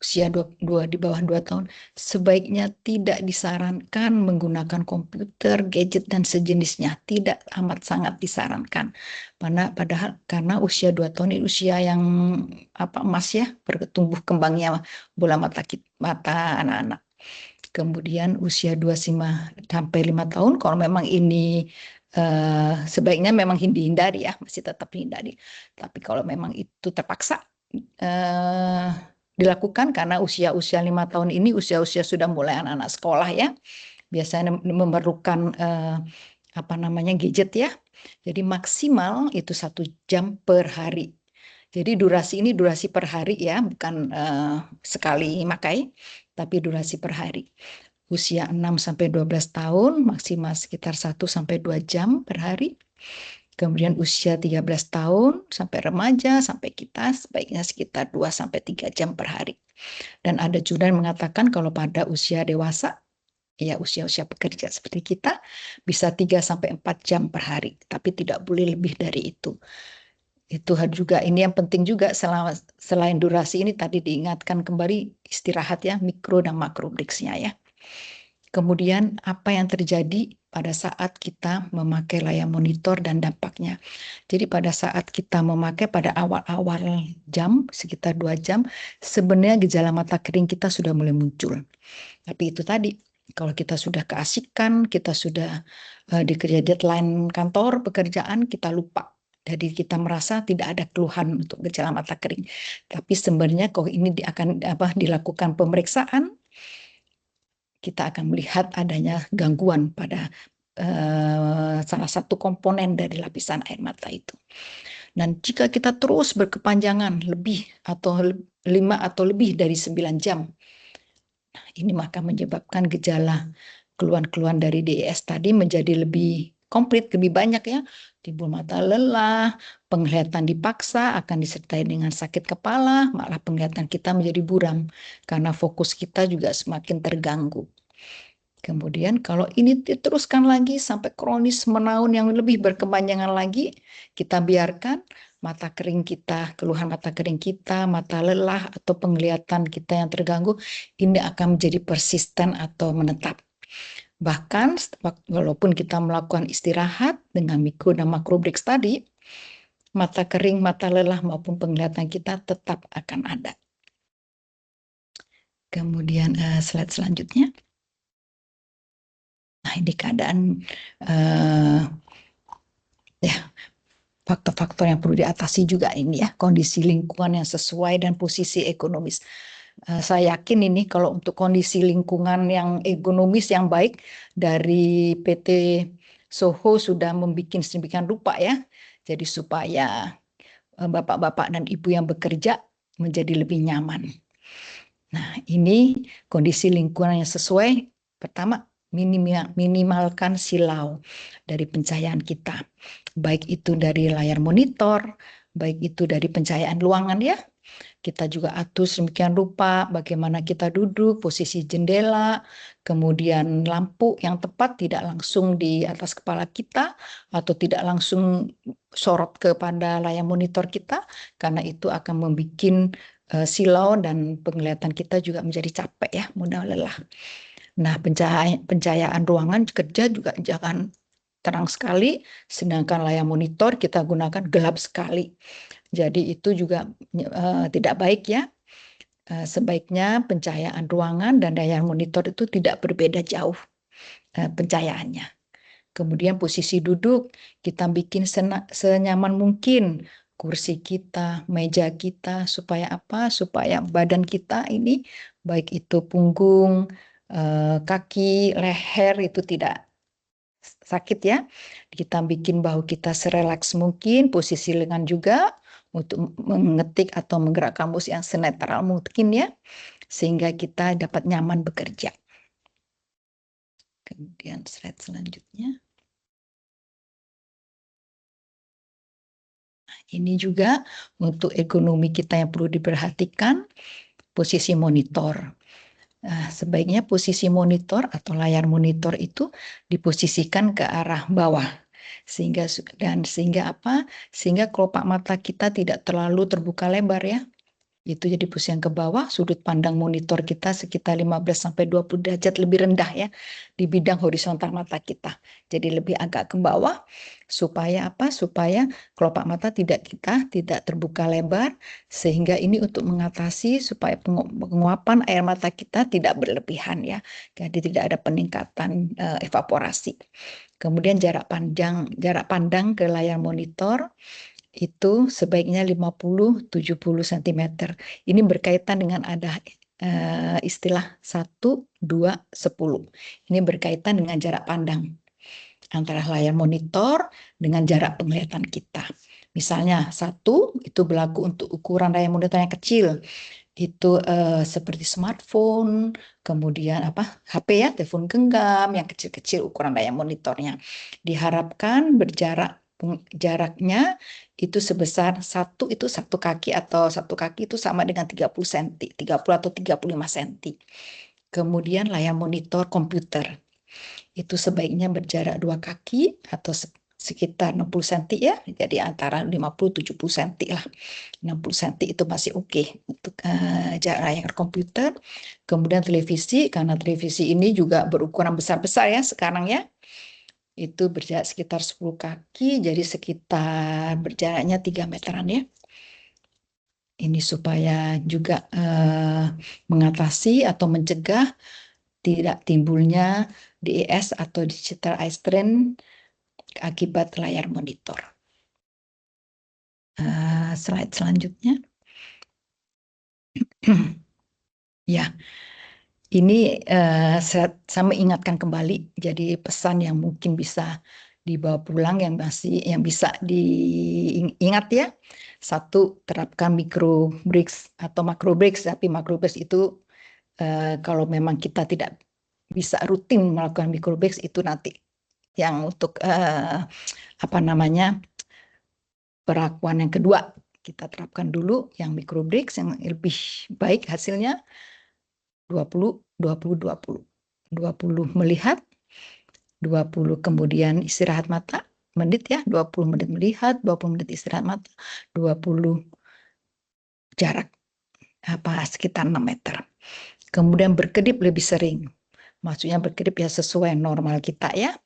usia di bawah 2 tahun sebaiknya tidak disarankan menggunakan komputer, gadget dan sejenisnya. Tidak amat sangat disarankan. Karena usia 2 tahun ini usia yang emas ya, bertumbuh kembangnya bola mata anak-anak. Kemudian usia 2 sampai 5 tahun kalau memang ini sebaiknya memang dihindari ya, masih tetap dihindari. Tapi kalau memang itu terpaksa dilakukan karena usia-usia 5 tahun ini usia-usia sudah mulai anak-anak sekolah ya. Biasanya memerlukan gadget ya. Jadi maksimal itu 1 jam per hari. Jadi durasi ini durasi per hari ya, bukan sekali makai, tapi durasi per hari. Usia 6 sampai 12 tahun maksimal sekitar 1 sampai 2 jam per hari. Kemudian usia 13 tahun sampai remaja sampai kita sebaiknya sekitar 2 sampai 3 jam per hari. Dan ada juga yang mengatakan kalau pada usia dewasa ya usia-usia pekerja seperti kita bisa 3 sampai 4 jam per hari, tapi tidak boleh lebih dari itu. Itu juga ini yang penting juga selain durasi ini tadi diingatkan kembali istirahat ya, mikro dan makro breaks-nya ya. Kemudian apa yang terjadi pada saat kita memakai layar monitor dan dampaknya. Jadi pada saat kita memakai pada awal-awal jam, sekitar 2 jam, sebenarnya gejala mata kering kita sudah mulai muncul. Tapi itu tadi, kalau kita sudah keasikan, kita sudah dikerja deadline kantor, pekerjaan, kita lupa. Jadi kita merasa tidak ada keluhan untuk gejala mata kering. Tapi sebenarnya kalau ini akan dilakukan pemeriksaan, kita akan melihat adanya gangguan pada salah satu komponen dari lapisan air mata itu. Dan jika kita terus berkepanjangan lebih atau 5 atau lebih dari 9 jam, nah, ini maka menyebabkan gejala keluhan-keluhan dari DES tadi menjadi lebih komplit, lebih banyak ya. Timbul mata lelah, penglihatan dipaksa, akan disertai dengan sakit kepala, malah penglihatan kita menjadi buram karena fokus kita juga semakin terganggu. Kemudian kalau ini diteruskan lagi sampai kronis menaun yang lebih berkepanjangan lagi, kita biarkan mata kering kita, keluhan mata kering kita, mata lelah atau penglihatan kita yang terganggu, ini akan menjadi persisten atau menetap. Bahkan walaupun kita melakukan istirahat dengan mikro dan makro breaks tadi, mata kering, mata lelah maupun penglihatan kita tetap akan ada. Kemudian slide selanjutnya. Nah, ini keadaan ya faktor-faktor yang perlu diatasi juga ini ya, kondisi lingkungan yang sesuai dan posisi ekonomis. Saya yakin ini kalau untuk kondisi lingkungan yang ekonomis yang baik dari PT Soho sudah membuat sedemikian rupa ya. Jadi supaya bapak-bapak dan ibu yang bekerja menjadi lebih nyaman. Nah, ini kondisi lingkungan yang sesuai. Pertama, minimalkan silau dari pencahayaan kita. Baik itu dari layar monitor, baik itu dari pencahayaan ruangan ya. Kita juga atur sedemikian rupa bagaimana kita duduk, posisi jendela, kemudian lampu yang tepat tidak langsung di atas kepala kita atau tidak langsung sorot kepada layar monitor kita, karena itu akan membuat silau dan penglihatan kita juga menjadi capek ya, mudah lelah. Nah, pencahayaan ruangan kerja juga jangan terang sekali, sedangkan layar monitor kita gunakan gelap sekali. Jadi itu juga tidak baik ya. Sebaiknya pencahayaan ruangan dan layar monitor itu tidak berbeda jauh pencahayaannya. Kemudian posisi duduk kita bikin senyaman mungkin. Kursi kita, meja kita, supaya apa? Supaya badan kita ini, baik itu punggung, kaki, leher itu tidak sakit ya. Kita bikin bahu kita serelaks mungkin, posisi lengan juga untuk mengetik atau menggerakkan mus yang senetral mungkin ya, sehingga kita dapat nyaman bekerja. Kemudian slide selanjutnya. Ini juga untuk ekonomi kita yang perlu diperhatikan, posisi monitor. Sebaiknya posisi monitor atau layar monitor itu diposisikan ke arah bawah. Sehingga apa? Sehingga kelopak mata kita tidak terlalu terbuka lebar ya. Itu jadi posisi yang ke bawah, sudut pandang monitor kita sekitar 15-20 derajat lebih rendah ya di bidang horizontal mata kita. Jadi lebih agak ke bawah supaya apa? Supaya kelopak mata tidak terbuka lebar, sehingga ini untuk mengatasi supaya penguapan air mata kita tidak berlebihan ya. Jadi tidak ada peningkatan evaporasi. Kemudian jarak pandang ke layar monitor itu sebaiknya 50-70 cm. Ini berkaitan dengan ada istilah 1, 2, 10. Ini berkaitan dengan jarak pandang antara layar monitor dengan jarak penglihatan kita. Misalnya 1 itu berlaku untuk ukuran layar monitor yang kecil. Itu seperti smartphone, kemudian HP ya, telepon genggam yang kecil-kecil ukuran layar monitornya. Diharapkan jaraknya itu sebesar 1 itu 1 kaki atau 1 kaki itu sama dengan 30 cm, 30 atau 35 cm. Kemudian layar monitor komputer itu sebaiknya berjarak 2 kaki atau sekitar 60 cm ya, jadi antara 50-70 cm lah. 60 cm itu masih oke untuk jarak layar komputer. Kemudian televisi, karena televisi ini juga berukuran besar-besar ya sekarang ya. Itu berjarak sekitar 10 kaki, jadi sekitar berjaraknya 3 meteran ya. Ini supaya juga mengatasi atau mencegah tidak timbulnya DES atau digital eye strain akibat layar monitor. Slide selanjutnya. Ya, ini saya mengingatkan kembali, jadi pesan yang mungkin bisa dibawa pulang yang bisa diingat ya. 1, terapkan micro breaks atau macro breaks, tapi macro breaks itu kalau memang kita tidak bisa rutin melakukan micro breaks itu nanti yang untuk perlakuan yang kedua kita terapkan dulu yang micro breaks yang lebih baik hasilnya 20-20-20. 20 melihat, 20 kemudian istirahat mata, menit ya, 20 menit melihat, 20 menit istirahat mata, 20 jarak sekitar 6 meter. Kemudian berkedip lebih sering. Maksudnya berkedip ya sesuai normal kita ya.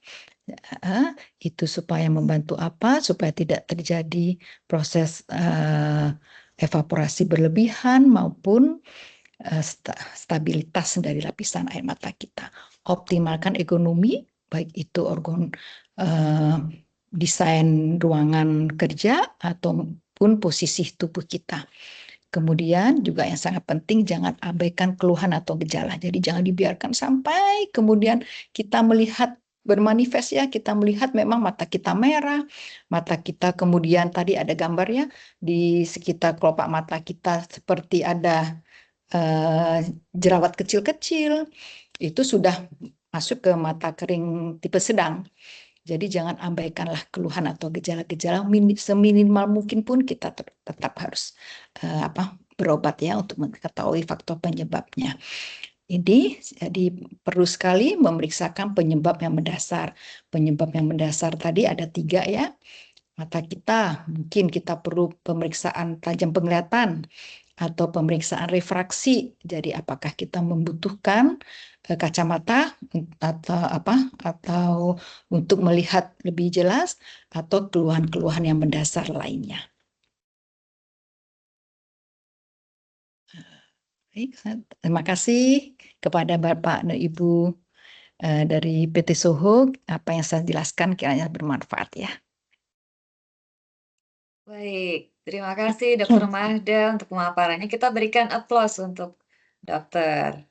Itu supaya membantu apa? Supaya tidak terjadi proses evaporasi berlebihan maupun stabilitas dari lapisan air mata kita. Optimalkan ergonomi, baik itu desain ruangan kerja ataupun posisi tubuh kita. Kemudian juga yang sangat penting, jangan abaikan keluhan atau gejala. Jadi jangan dibiarkan sampai kemudian kita melihat bermanifest ya, kita melihat memang mata kita merah, mata kita kemudian tadi ada gambarnya di sekitar kelopak mata kita seperti ada jerawat kecil-kecil, itu sudah masuk ke mata kering tipe sedang. Jadi jangan abaikanlah keluhan atau gejala-gejala, seminimal mungkin pun kita tetap harus berobat ya untuk mengetahui faktor penyebabnya. Ini jadi perlu sekali memeriksakan penyebab yang mendasar. Penyebab yang mendasar tadi ada 3 ya. Mata kita, mungkin kita perlu pemeriksaan tajam penglihatan atau pemeriksaan refraksi. Jadi apakah kita membutuhkan kacamata atau untuk melihat lebih jelas atau keluhan-keluhan yang mendasar lainnya. Baik, terima kasih kepada Bapak dan Ibu dari PT Soho. Apa yang saya jelaskan kiranya bermanfaat ya. Baik, terima kasih Dr. Mahda untuk pemaparannya. Kita berikan aplaus untuk dokter.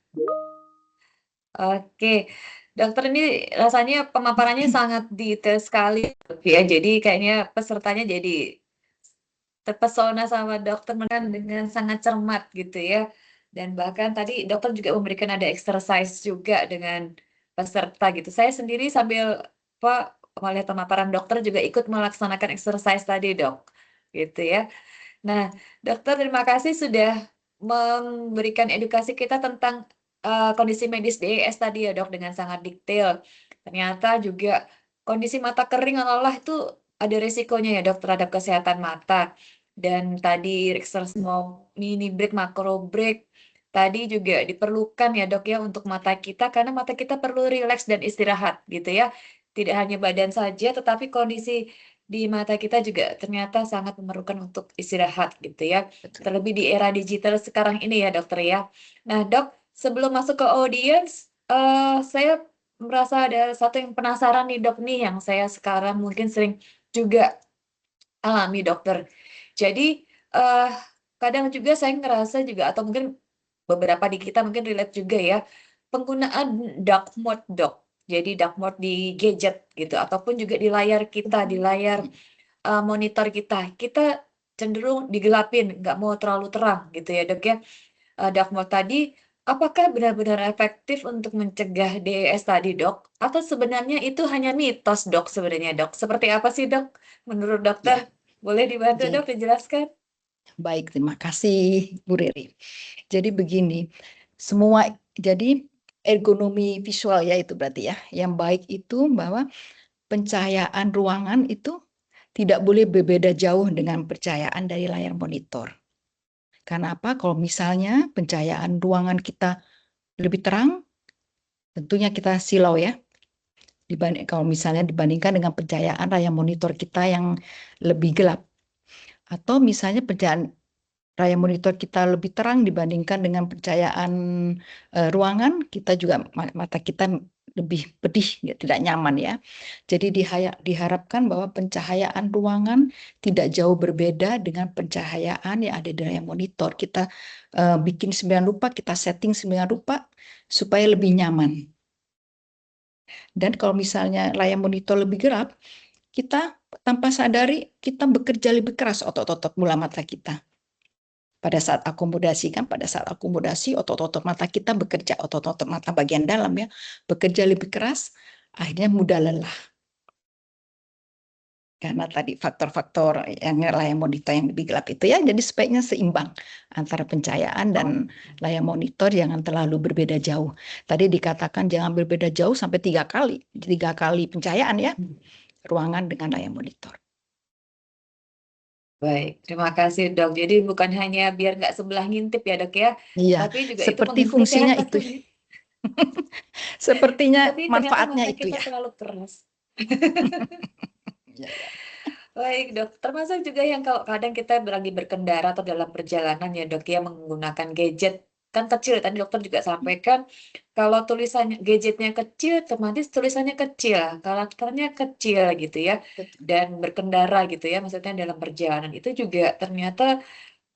Oke, dokter ini rasanya pemaparannya sangat detail sekali ya. Jadi kayaknya pesertanya jadi terpesona sama dokter dengan sangat cermat gitu ya. Dan bahkan tadi dokter juga memberikan ada exercise juga dengan peserta gitu. Saya sendiri sambil melihat pemaparan dokter juga ikut melaksanakan exercise tadi, Dok. Gitu ya. Nah, dokter terima kasih sudah memberikan edukasi kita tentang kondisi medis DES tadi ya, Dok, dengan sangat detail. Ternyata juga kondisi mata kering lelah itu ada resikonya ya, Dok, terhadap kesehatan mata. Dan tadi exercise mau mini break, makro break tadi juga diperlukan ya, Dok, ya untuk mata kita karena mata kita perlu rileks dan istirahat gitu ya. Tidak hanya badan saja tetapi kondisi di mata kita juga ternyata sangat memerlukan untuk istirahat gitu ya. Terlebih di era digital sekarang ini ya, Dokter ya. Nah, Dok, sebelum masuk ke audience, saya merasa ada satu yang penasaran nih, Dok, nih yang saya sekarang mungkin sering juga alami, Dokter. Jadi, kadang juga saya ngerasa juga atau mungkin beberapa di kita mungkin relate juga ya, penggunaan dark mode, Dok. Jadi dark mode di gadget gitu ataupun juga di layar kita, di layar monitor kita. Kita cenderung digelapin, nggak mau terlalu terang gitu ya, Dok ya. Dark mode tadi apakah benar-benar efektif untuk mencegah DES tadi, Dok? Atau sebenarnya itu hanya mitos, Dok, sebenarnya, Dok? Seperti apa sih, Dok, menurut dokter? Boleh dibantu, Dok, dijelaskan? Baik, terima kasih Bu Riri. Jadi begini, jadi ergonomi visual ya itu berarti ya. Yang baik itu bahwa pencahayaan ruangan itu tidak boleh berbeda jauh dengan pencahayaan dari layar monitor. Karena apa? Kalau misalnya pencahayaan ruangan kita lebih terang, tentunya kita silau ya. Kalau misalnya dibandingkan dengan pencahayaan layar monitor kita yang lebih gelap. Atau misalnya pencahayaan layar monitor kita lebih terang dibandingkan dengan pencahayaan ruangan, kita juga mata kita lebih pedih, tidak nyaman ya. Jadi diharapkan bahwa pencahayaan ruangan tidak jauh berbeda dengan pencahayaan yang ada di layar monitor. Kita bikin 9 rupa, kita setting 9 rupa supaya lebih nyaman. Dan kalau misalnya layar monitor lebih gelap, kita tanpa sadari kita bekerja lebih keras otot-otot mula mata kita. Pada saat akomodasi otot-otot mata kita bekerja, otot-otot mata bagian dalam ya, bekerja lebih keras, akhirnya mudah lelah. karena tadi faktor-faktor yang layar monitor yang lebih gelap itu ya. Jadi sebaiknya seimbang antara pencahayaan dan layar monitor, jangan terlalu berbeda jauh. Tadi dikatakan jangan berbeda jauh sampai 3 kali pencahayaan ya, ruangan dengan layar monitor. Baik, terima kasih dok. Jadi bukan hanya biar nggak sebelah ngintip ya dok ya, Iya, tapi juga itu seperti mengganggu fungsinya kesehatan itu. tubuh. Sepertinya Tapi ternyata manfaatnya mata itu kita ya. terlalu keras. Ya, ya. Baik dok, termasuk juga yang kalau kadang kita lagi berkendara atau dalam perjalanan ya dok ya menggunakan gadget. Kan kecil, tadi dokter juga sampaikan kalau tulisannya gadgetnya kecil, otomatis tulisannya kecil, karakternya kecil gitu ya. Betul. Dan berkendara gitu ya, maksudnya dalam perjalanan itu juga ternyata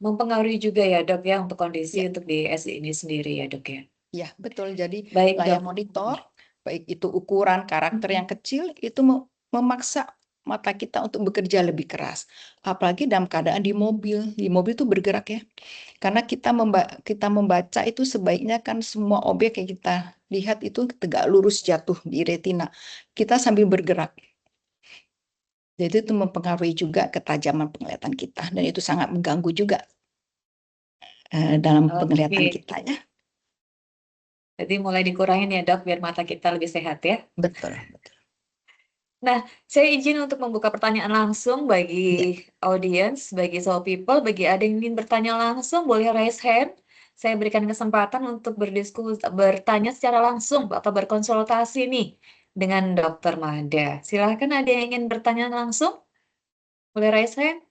mempengaruhi juga ya dok ya untuk kondisi Ya. untuk di SI ini sendiri ya dok ya. Ya, betul. Jadi Baik layar dok. monitor, baik itu ukuran karakter yang kecil, itu memaksa mata kita untuk bekerja lebih keras. Apalagi dalam keadaan di mobil. Di mobil itu bergerak ya. Karena kita membaca itu sebaiknya kan semua objek yang kita lihat itu tegak lurus jatuh di retina. Kita sambil bergerak. Jadi itu mempengaruhi juga ketajaman penglihatan kita. Dan itu sangat mengganggu juga dalam penglihatan Oke, kita ya. jadi mulai dikurangin ya dok biar mata kita lebih sehat ya. Betul, betul. Nah, saya izin untuk membuka pertanyaan langsung bagi Ya. audiens, bagi Soul People, bagi ada yang ingin bertanya langsung, boleh raise hand. Saya berikan kesempatan untuk bertanya secara langsung atau berkonsultasi nih dengan Dr. Mada. Silahkan ada yang ingin bertanya langsung, boleh raise hand.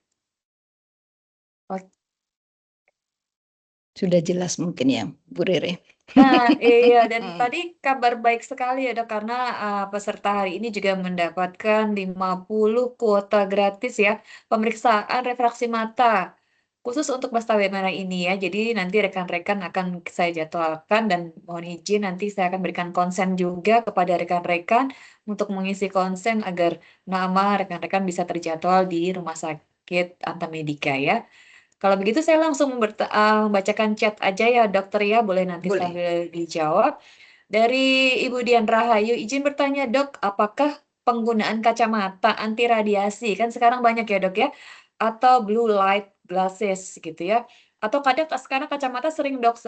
Sudah jelas mungkin ya, Bu Rere. Nah, iya, dan tadi kabar baik sekali ya dok, karena peserta hari ini juga mendapatkan 50 kuota gratis ya, pemeriksaan refraksi mata, khusus untuk peserta webinar ini ya. Jadi nanti rekan-rekan akan saya jadwalkan dan mohon izin nanti saya akan berikan konsen juga kepada rekan-rekan untuk mengisi konsen agar nama rekan-rekan bisa terjadwal di Rumah Sakit Antamedika ya. Kalau begitu saya langsung membacakan chat aja ya dokter ya, boleh nanti Boleh. sambil dijawab. Dari Ibu Dian Rahayu, izin bertanya dok, apakah penggunaan kacamata anti radiasi, kan sekarang banyak ya dok ya, atau blue light glasses gitu ya, atau kadang sekarang kacamata sering dok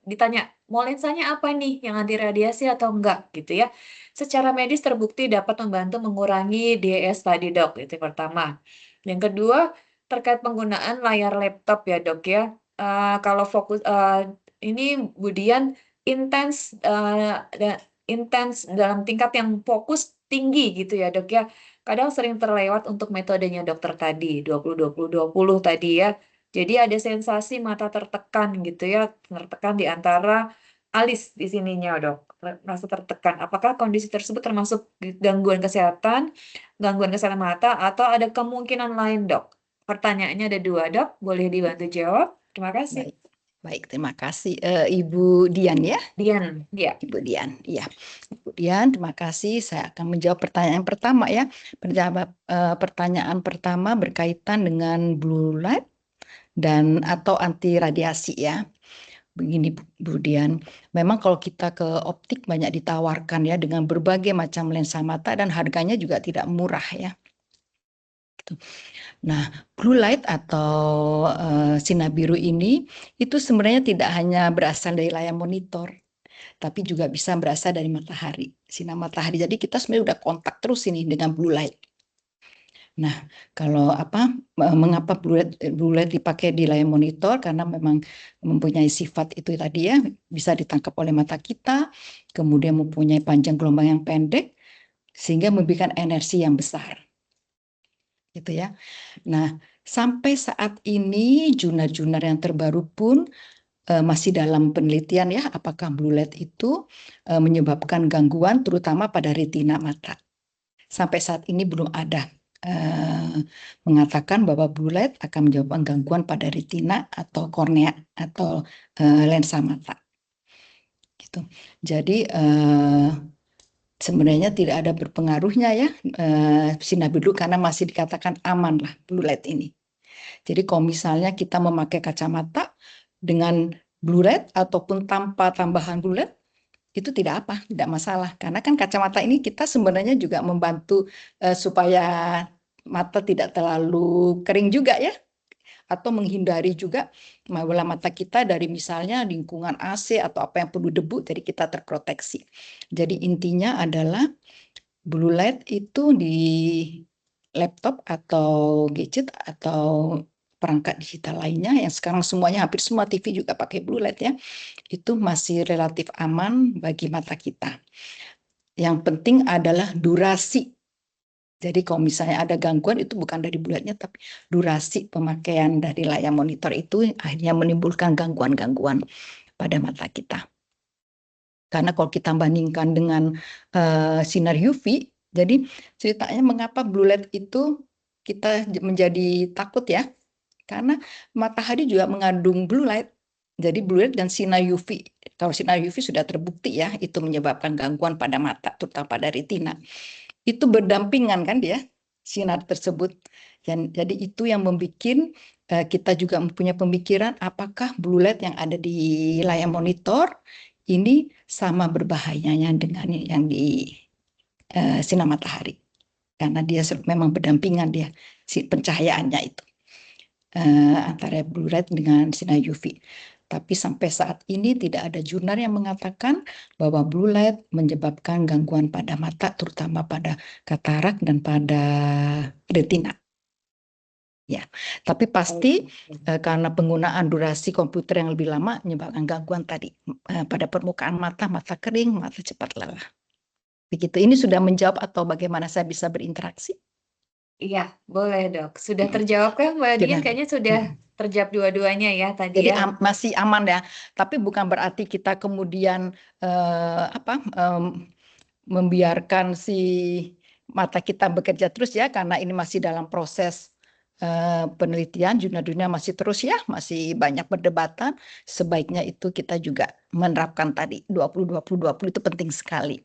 ditanya, mau lensanya apa nih, yang anti radiasi atau enggak gitu ya. Secara medis terbukti dapat membantu mengurangi DS tadi dok, itu yang pertama. Yang kedua, terkait penggunaan layar laptop ya dok ya, kalau fokus ini Budian intens intens dalam tingkat yang fokus tinggi gitu ya dok ya. Kadang sering terlewat untuk metodenya dokter tadi 20-20-20 tadi ya. Jadi ada sensasi mata tertekan gitu ya, tertekan di antara alis di sininya dok, merasa tertekan. Apakah kondisi tersebut termasuk gangguan kesehatan mata atau ada kemungkinan lain dok? Pertanyaannya ada 2 dok, boleh dibantu jawab? Terima kasih. Baik, terima kasih Ibu Dian ya. Dian, ya. Ibu Dian, iya. Ibu Dian, terima kasih. Saya akan menjawab pertanyaan pertama ya. Pertanyaan pertama berkaitan dengan blue light dan atau anti radiasi ya. Begini Bu Dian, memang kalau kita ke optik banyak ditawarkan ya dengan berbagai macam lensa mata dan harganya juga tidak murah ya. Nah, blue light atau sinar biru ini itu sebenarnya tidak hanya berasal dari layar monitor, tapi juga bisa berasal dari matahari, sinar matahari. Jadi kita sebenarnya udah kontak terus ini dengan blue light. Nah, kalau mengapa blue light dipakai di layar monitor? Karena memang mempunyai sifat itu tadi ya, bisa ditangkap oleh mata kita, kemudian mempunyai panjang gelombang yang pendek, sehingga memberikan energi yang besar. Gitu ya. Nah, sampai saat ini jurnal-jurnal yang terbaru pun masih dalam penelitian ya, apakah blue light itu menyebabkan gangguan terutama pada retina mata. Sampai saat ini belum ada mengatakan bahwa blue light akan menyebabkan gangguan pada retina atau kornea atau lensa mata. Gitu. Jadi sebenarnya tidak ada berpengaruhnya ya sinar biru karena masih dikatakan aman lah blue light ini. Jadi kalau misalnya kita memakai kacamata dengan blue light ataupun tanpa tambahan blue light itu tidak masalah karena kan kacamata ini kita sebenarnya juga membantu supaya mata tidak terlalu kering juga ya, atau menghindari juga bola mata kita dari misalnya lingkungan AC atau apa yang penuh debu, jadi kita terproteksi. Jadi intinya adalah blue light itu di laptop atau gadget atau perangkat digital lainnya yang sekarang semuanya hampir semua TV juga pakai blue light ya, itu masih relatif aman bagi mata kita. Yang penting adalah durasi. Jadi kalau misalnya ada gangguan itu bukan dari blue light-nya, tapi durasi pemakaian dari layar monitor itu akhirnya menimbulkan gangguan-gangguan pada mata kita. Karena kalau kita bandingkan dengan sinar UV, jadi ceritanya mengapa blue light itu kita menjadi takut ya, karena matahari juga mengandung blue light. Jadi blue light dan sinar UV, kalau sinar UV sudah terbukti ya, itu menyebabkan gangguan pada mata, terutama pada retina. Itu berdampingan kan dia, sinar tersebut. Jadi itu yang membuat kita juga mempunyai pemikiran apakah blue light yang ada di layar monitor ini sama berbahayanya dengan yang di sinar matahari. Karena dia memang berdampingan dia, pencahayaannya itu. Antara blue light dengan sinar UV. Tapi sampai saat ini tidak ada jurnal yang mengatakan bahwa blue light menyebabkan gangguan pada mata, terutama pada katarak dan pada retina. Ya, tapi pasti karena penggunaan durasi komputer yang lebih lama menyebabkan gangguan tadi pada permukaan mata, mata kering, mata cepat lelah. Begitu. Ini sudah menjawab atau bagaimana saya bisa berinteraksi? Iya, boleh dok. Sudah terjawab kan Mbak Dian? Kayaknya sudah terjawab dua-duanya ya tadi Jadi ya. masih aman ya, tapi bukan berarti kita kemudian membiarkan si mata kita bekerja terus ya, karena ini masih dalam proses penelitian, jurnal-jurnal masih terus ya, masih banyak perdebatan. Sebaiknya itu kita juga menerapkan tadi 20-20-20 itu penting sekali.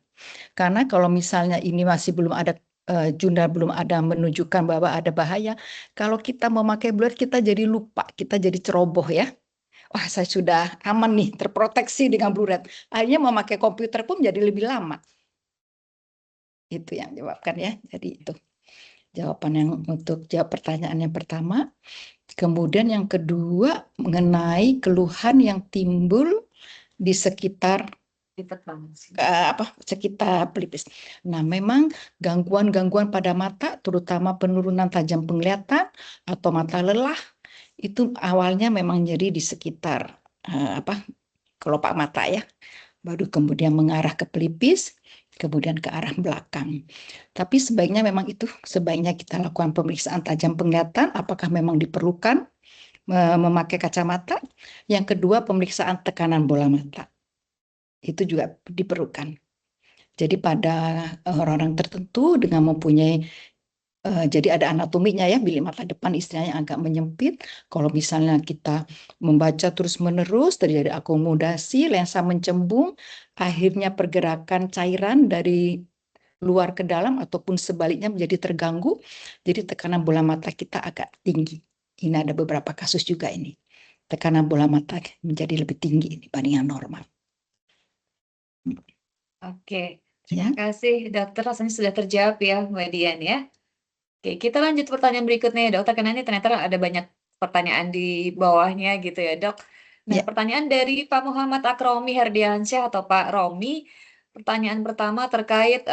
Karena kalau misalnya ini masih belum ada jurnal belum ada menunjukkan bahwa ada bahaya, kalau kita memakai blue light kita jadi lupa, kita jadi ceroboh ya. Wah, saya sudah aman nih, terproteksi dengan blue light. Akhirnya memakai komputer pun jadi lebih lama. Itu yang jawabkan ya. Jadi itu jawaban yang untuk jawab pertanyaan yang pertama. Kemudian yang kedua mengenai keluhan yang timbul di sekitar sekitar pelipis. Nah, memang gangguan-gangguan pada mata, terutama penurunan tajam penglihatan atau mata lelah, itu awalnya memang jadi di sekitar kelopak mata ya, baru kemudian mengarah ke pelipis, kemudian ke arah belakang. Tapi sebaiknya memang itu sebaiknya kita lakukan pemeriksaan tajam penglihatan, apakah memang diperlukan memakai kacamata. Yang kedua, pemeriksaan tekanan bola mata. Itu juga diperlukan. Jadi pada orang-orang tertentu dengan mempunyai jadi ada anatominya ya, bilik mata depan istilahnya agak menyempit. Kalau misalnya kita membaca terus-menerus, terjadi akomodasi, lensa mencembung, akhirnya pergerakan cairan dari luar ke dalam ataupun sebaliknya menjadi terganggu, jadi tekanan bola mata kita agak tinggi. Ini ada beberapa kasus juga ini. Tekanan bola mata menjadi lebih tinggi dibanding yang normal. Oke, terima kasih dokter, rasanya sudah terjawab ya Mbak Dian ya. Oke, kita lanjut pertanyaan berikutnya ya dokter, karena ini ternyata ada banyak pertanyaan di bawahnya gitu ya dok. Nah, pertanyaan dari Pak Muhammad Akromi Herdiansyah atau Pak Romi. Pertanyaan pertama terkait,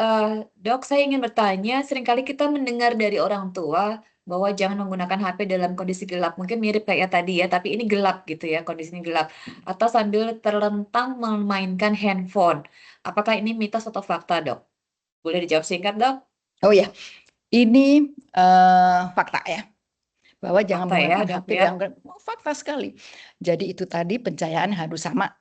dok saya ingin bertanya, seringkali kita mendengar dari orang tua bahwa jangan menggunakan HP dalam kondisi gelap. Mungkin mirip kayak tadi ya, tapi ini gelap gitu ya, kondisinya gelap. Atau sambil terlentang memainkan handphone. Apakah ini mitos atau fakta dok? Boleh dijawab singkat dok? Oh ya, ini fakta ya, bahwa jangan menggunakan HP dalam fakta sekali. Jadi itu tadi pencahayaan harus sama.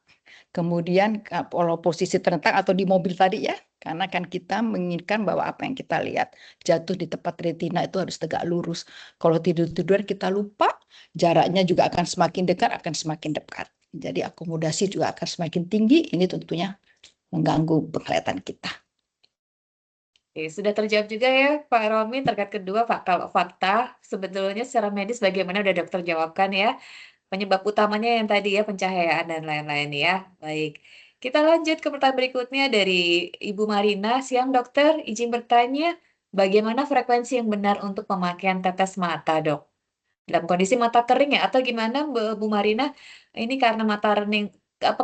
Kemudian kalau posisi terlentang atau di mobil tadi ya, karena kan kita menginginkan bahwa apa yang kita lihat jatuh di tempat retina itu harus tegak lurus. Kalau tidur-tidur kita lupa, jaraknya juga akan semakin dekat, akan semakin dekat. Jadi akomodasi juga akan semakin tinggi, ini tentunya mengganggu penglihatan kita. Oke, sudah terjawab juga ya Pak Romi terkait kedua kalau fakta sebetulnya secara medis bagaimana udah dokter jawabkan ya. Penyebab utamanya yang tadi ya pencahayaan dan lain-lain ya. Baik. Kita lanjut ke pertanyaan berikutnya dari Ibu Marina. Siang dokter, izin bertanya, bagaimana frekuensi yang benar untuk pemakaian tetes mata, Dok? Dalam kondisi mata kering ya, atau gimana Bu Marina? Ini karena mata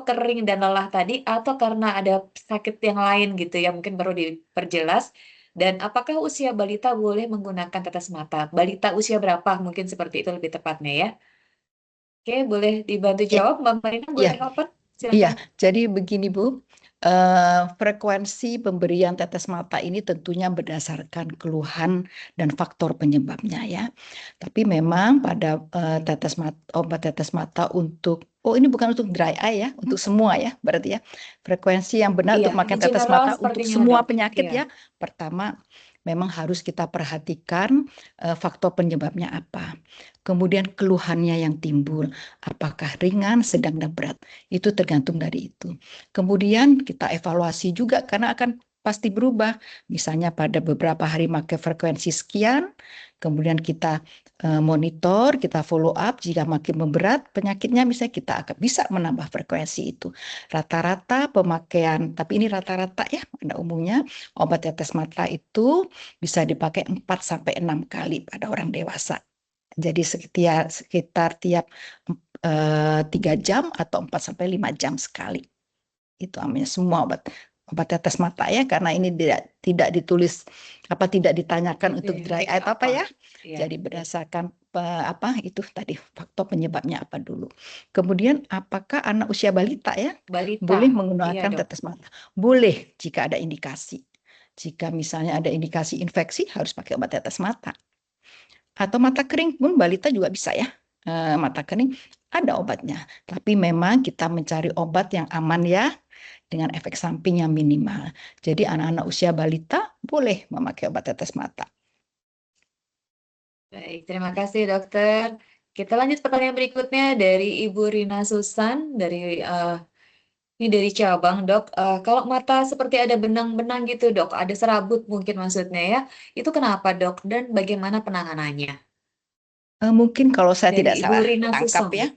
kering dan lelah tadi, atau karena ada sakit yang lain gitu ya, mungkin perlu diperjelas. Dan apakah usia balita boleh menggunakan tetes mata? Balita usia berapa? Mungkin seperti itu lebih tepatnya ya. Oke, boleh dibantu Ya, jawab, Mbak Marina, boleh iya, open? iya. Silakan. Jadi begini Bu, frekuensi pemberian tetes mata ini tentunya berdasarkan keluhan dan faktor penyebabnya ya. Tapi memang pada obat tetes mata untuk, oh ini bukan untuk dry eye ya, untuk semua ya, berarti ya. Frekuensi yang benar Iya, untuk ini makan tetes general mata untuk sepertinya, semua Dok. penyakit Iya. ya. Pertama, memang harus kita perhatikan faktor penyebabnya apa. Kemudian keluhannya yang timbul, apakah ringan, sedang, dan berat. Itu tergantung dari itu. Kemudian kita evaluasi juga karena akan pasti berubah. Misalnya pada beberapa hari pakai frekuensi sekian, kemudian kita monitor, kita follow up. Jika makin memberat penyakitnya, misalnya kita akan bisa menambah frekuensi itu. Rata-rata pemakaian, tapi ini rata-rata ya, pada umumnya obat tetes mata itu bisa dipakai 4-6 kali pada orang dewasa. Jadi sekitar tiap 3 jam atau 4-5 jam sekali. Itu namanya semua obat tetes mata ya, karena ini tidak ditulis tidak ditanyakan untuk dry eye atau apa ya. Iya. Jadi berdasarkan itu tadi faktor penyebabnya apa dulu. Kemudian apakah anak usia balita ya Balita. boleh Iya, menggunakan Dok. tetes mata? Boleh jika ada indikasi. Jika misalnya ada indikasi infeksi harus pakai obat tetes mata. Atau mata kering pun balita juga bisa ya. Mata kering ada obatnya. Tapi memang kita mencari obat yang aman ya, dengan efek samping yang minimal. Jadi anak-anak usia balita boleh memakai obat tetes mata. Baik, terima kasih dokter. Kita lanjut pertanyaan berikutnya dari Ibu Rina Susan ini dari cabang dok. Kalau mata seperti ada benang-benang gitu dok, ada serabut mungkin maksudnya ya. Itu kenapa dok dan bagaimana penanganannya? Mungkin kalau saya Dari tidak Ibu salah Rina tangkap Susan. ya.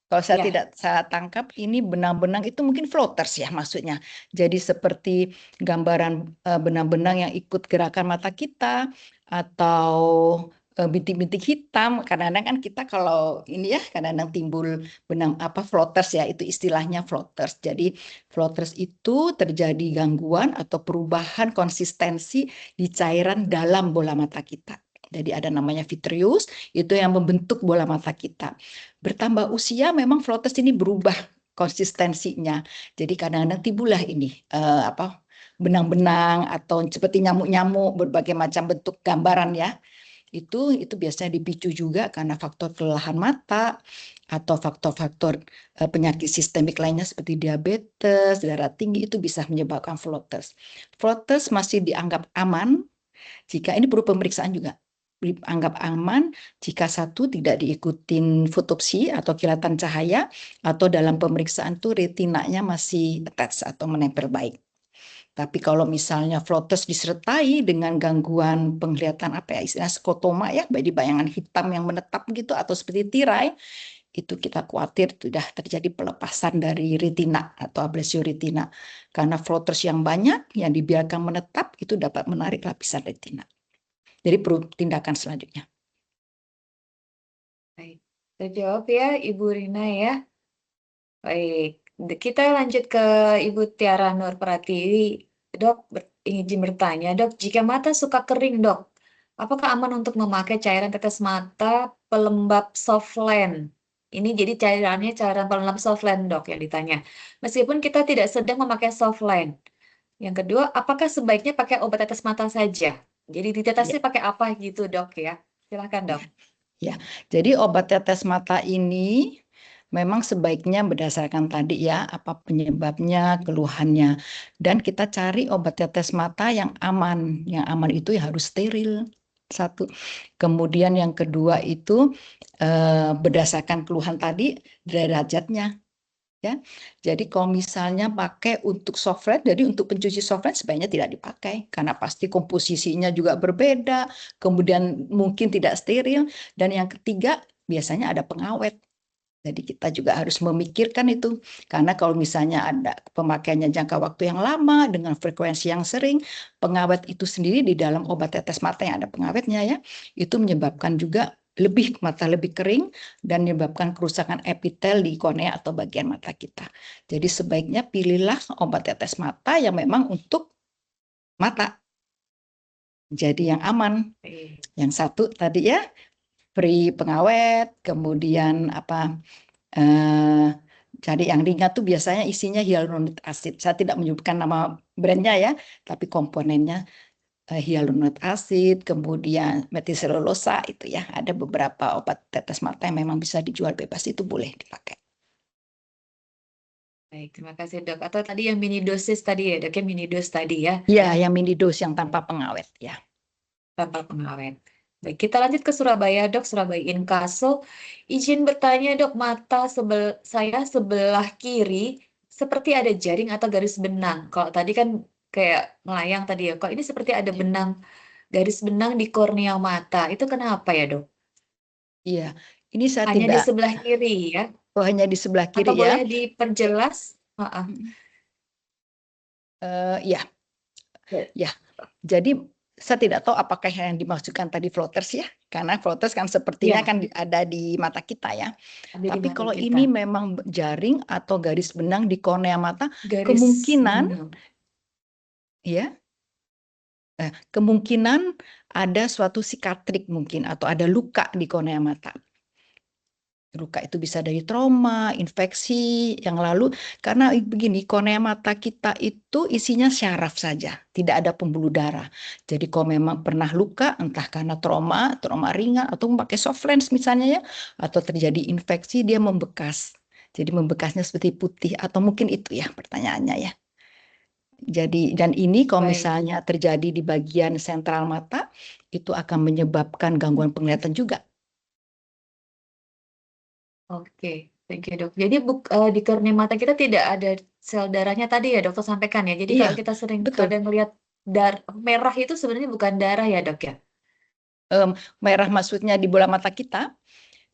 Kalau saya Ya, tidak salah tangkap, ini benang-benang itu mungkin floaters ya maksudnya. Jadi seperti gambaran benang-benang yang ikut gerakan mata kita atau bintik-bintik hitam. Kadang-kadang kan kita kalau ini ya kadang-kadang timbul benang floaters ya, itu istilahnya floaters. Jadi floaters itu terjadi gangguan atau perubahan konsistensi di cairan dalam bola mata kita. Jadi ada namanya vitreous, itu yang membentuk bola mata kita. Bertambah usia memang floaters ini berubah konsistensinya. Jadi kadang-kadang timbullah ini benang-benang atau seperti nyamuk-nyamuk, berbagai macam bentuk gambaran ya. Itu biasanya dipicu juga karena faktor kelelahan mata atau faktor-faktor penyakit sistemik lainnya seperti diabetes, darah tinggi, itu bisa menyebabkan floaters. Floaters masih dianggap aman jika ini perlu pemeriksaan juga. Dianggap aman jika satu tidak diikutin fotopsi atau kilatan cahaya, atau dalam pemeriksaan tuh retinanya masih attach atau menempel baik. Tapi kalau misalnya floaters disertai dengan gangguan penglihatan istilah skotoma ya, di bayangan hitam yang menetap gitu atau seperti tirai, itu kita khawatir sudah terjadi pelepasan dari retina atau ablesio retina. Karena floaters yang banyak yang dibiarkan menetap itu dapat menarik lapisan retina. Jadi perlu tindakan selanjutnya. baik. Terjawab ya Ibu Rina ya. Baik, kita lanjut ke Ibu Tiara Nur Pratiwi. Dok, izin bertanya, dok, jika mata suka kering, dok, apakah aman untuk memakai cairan tetes mata pelembab Softland? Ini jadi cairannya cairan pelembab Softland, dok, yang ditanya. Meskipun kita tidak sedang memakai Softland. Yang kedua, apakah sebaiknya pakai obat tetes mata saja? Jadi ditetesnya pakai apa gitu, dok ya? Silakan, dok. Ya, jadi obat tetes mata ini memang sebaiknya berdasarkan tadi ya, apa penyebabnya, keluhannya. Dan kita cari obat tetes mata yang aman. Yang aman itu ya harus steril. Satu. Kemudian yang kedua itu berdasarkan keluhan tadi, derajatnya. Ya, jadi kalau misalnya pakai untuk softland, jadi untuk pencuci softland sebaiknya tidak dipakai karena pasti komposisinya juga berbeda, kemudian mungkin tidak steril, dan yang ketiga biasanya ada pengawet. Jadi kita juga harus memikirkan itu, karena kalau misalnya ada pemakaiannya jangka waktu yang lama dengan frekuensi yang sering, pengawet itu sendiri di dalam obat tetes mata yang ada pengawetnya ya, itu menyebabkan juga mata lebih kering dan menyebabkan kerusakan epitel di kornea atau bagian mata kita. Jadi sebaiknya pilihlah obat tetes mata yang memang untuk mata. Jadi yang aman. Yang satu tadi ya, free pengawet, kemudian jadi yang ringan tuh biasanya isinya hyaluronik acid. Saya tidak menyebutkan nama brandnya ya, tapi komponennya hyaluronik acid, kemudian metiselulosa itu ya. Ada beberapa obat tetes mata yang memang bisa dijual bebas, itu boleh dipakai. Baik, terima kasih dok. Atau tadi yang mini dosis tadi ya dok, ya mini dose tadi ya. Ya, yang mini dose yang tanpa pengawet ya. Tanpa pengawet. Baik, kita lanjut ke Surabaya dok, Surabaya Inkaso. Izin bertanya dok, mata saya sebelah kiri seperti ada jaring atau garis benang. Kalau tadi kan kayak melayang tadi ya, kalau ini seperti ada benang, garis benang di kornea mata. Itu kenapa ya dok? Iya, ini saya Hanya di tidak, sebelah kiri ya? hanya di sebelah Atau kiri ya. boleh diperjelas? Ya, ya. Jadi saya tidak tahu apakah yang dimaksudkan tadi floaters ya, karena floaters kan sepertinya Ya, kan ada di mata kita ya. ada di Tapi mata kalau kita. ini memang jaring atau garis benang di kornea mata, Garis kemungkinan benang. ya, kemungkinan ada suatu sikatrik mungkin atau ada luka di kornea mata. Luka itu bisa dari trauma, infeksi yang lalu, karena begini, kornea mata kita itu isinya syaraf saja, tidak ada pembuluh darah. Jadi kalau memang pernah luka, entah karena trauma ringan, atau memakai soft lens misalnya ya, atau terjadi infeksi, dia membekas. Jadi membekasnya seperti putih, atau mungkin itu ya pertanyaannya ya. Jadi, dan ini kalau Baik. misalnya terjadi di bagian sentral mata, itu akan menyebabkan gangguan penglihatan juga. Oke, thank you dok. Jadi di kornea mata kita tidak ada sel darahnya tadi ya dokter sampaikan ya. Jadi kalau Iya, kita sering betul. kadang melihat merah itu sebenarnya bukan darah ya dok ya? Merah maksudnya di bola mata kita,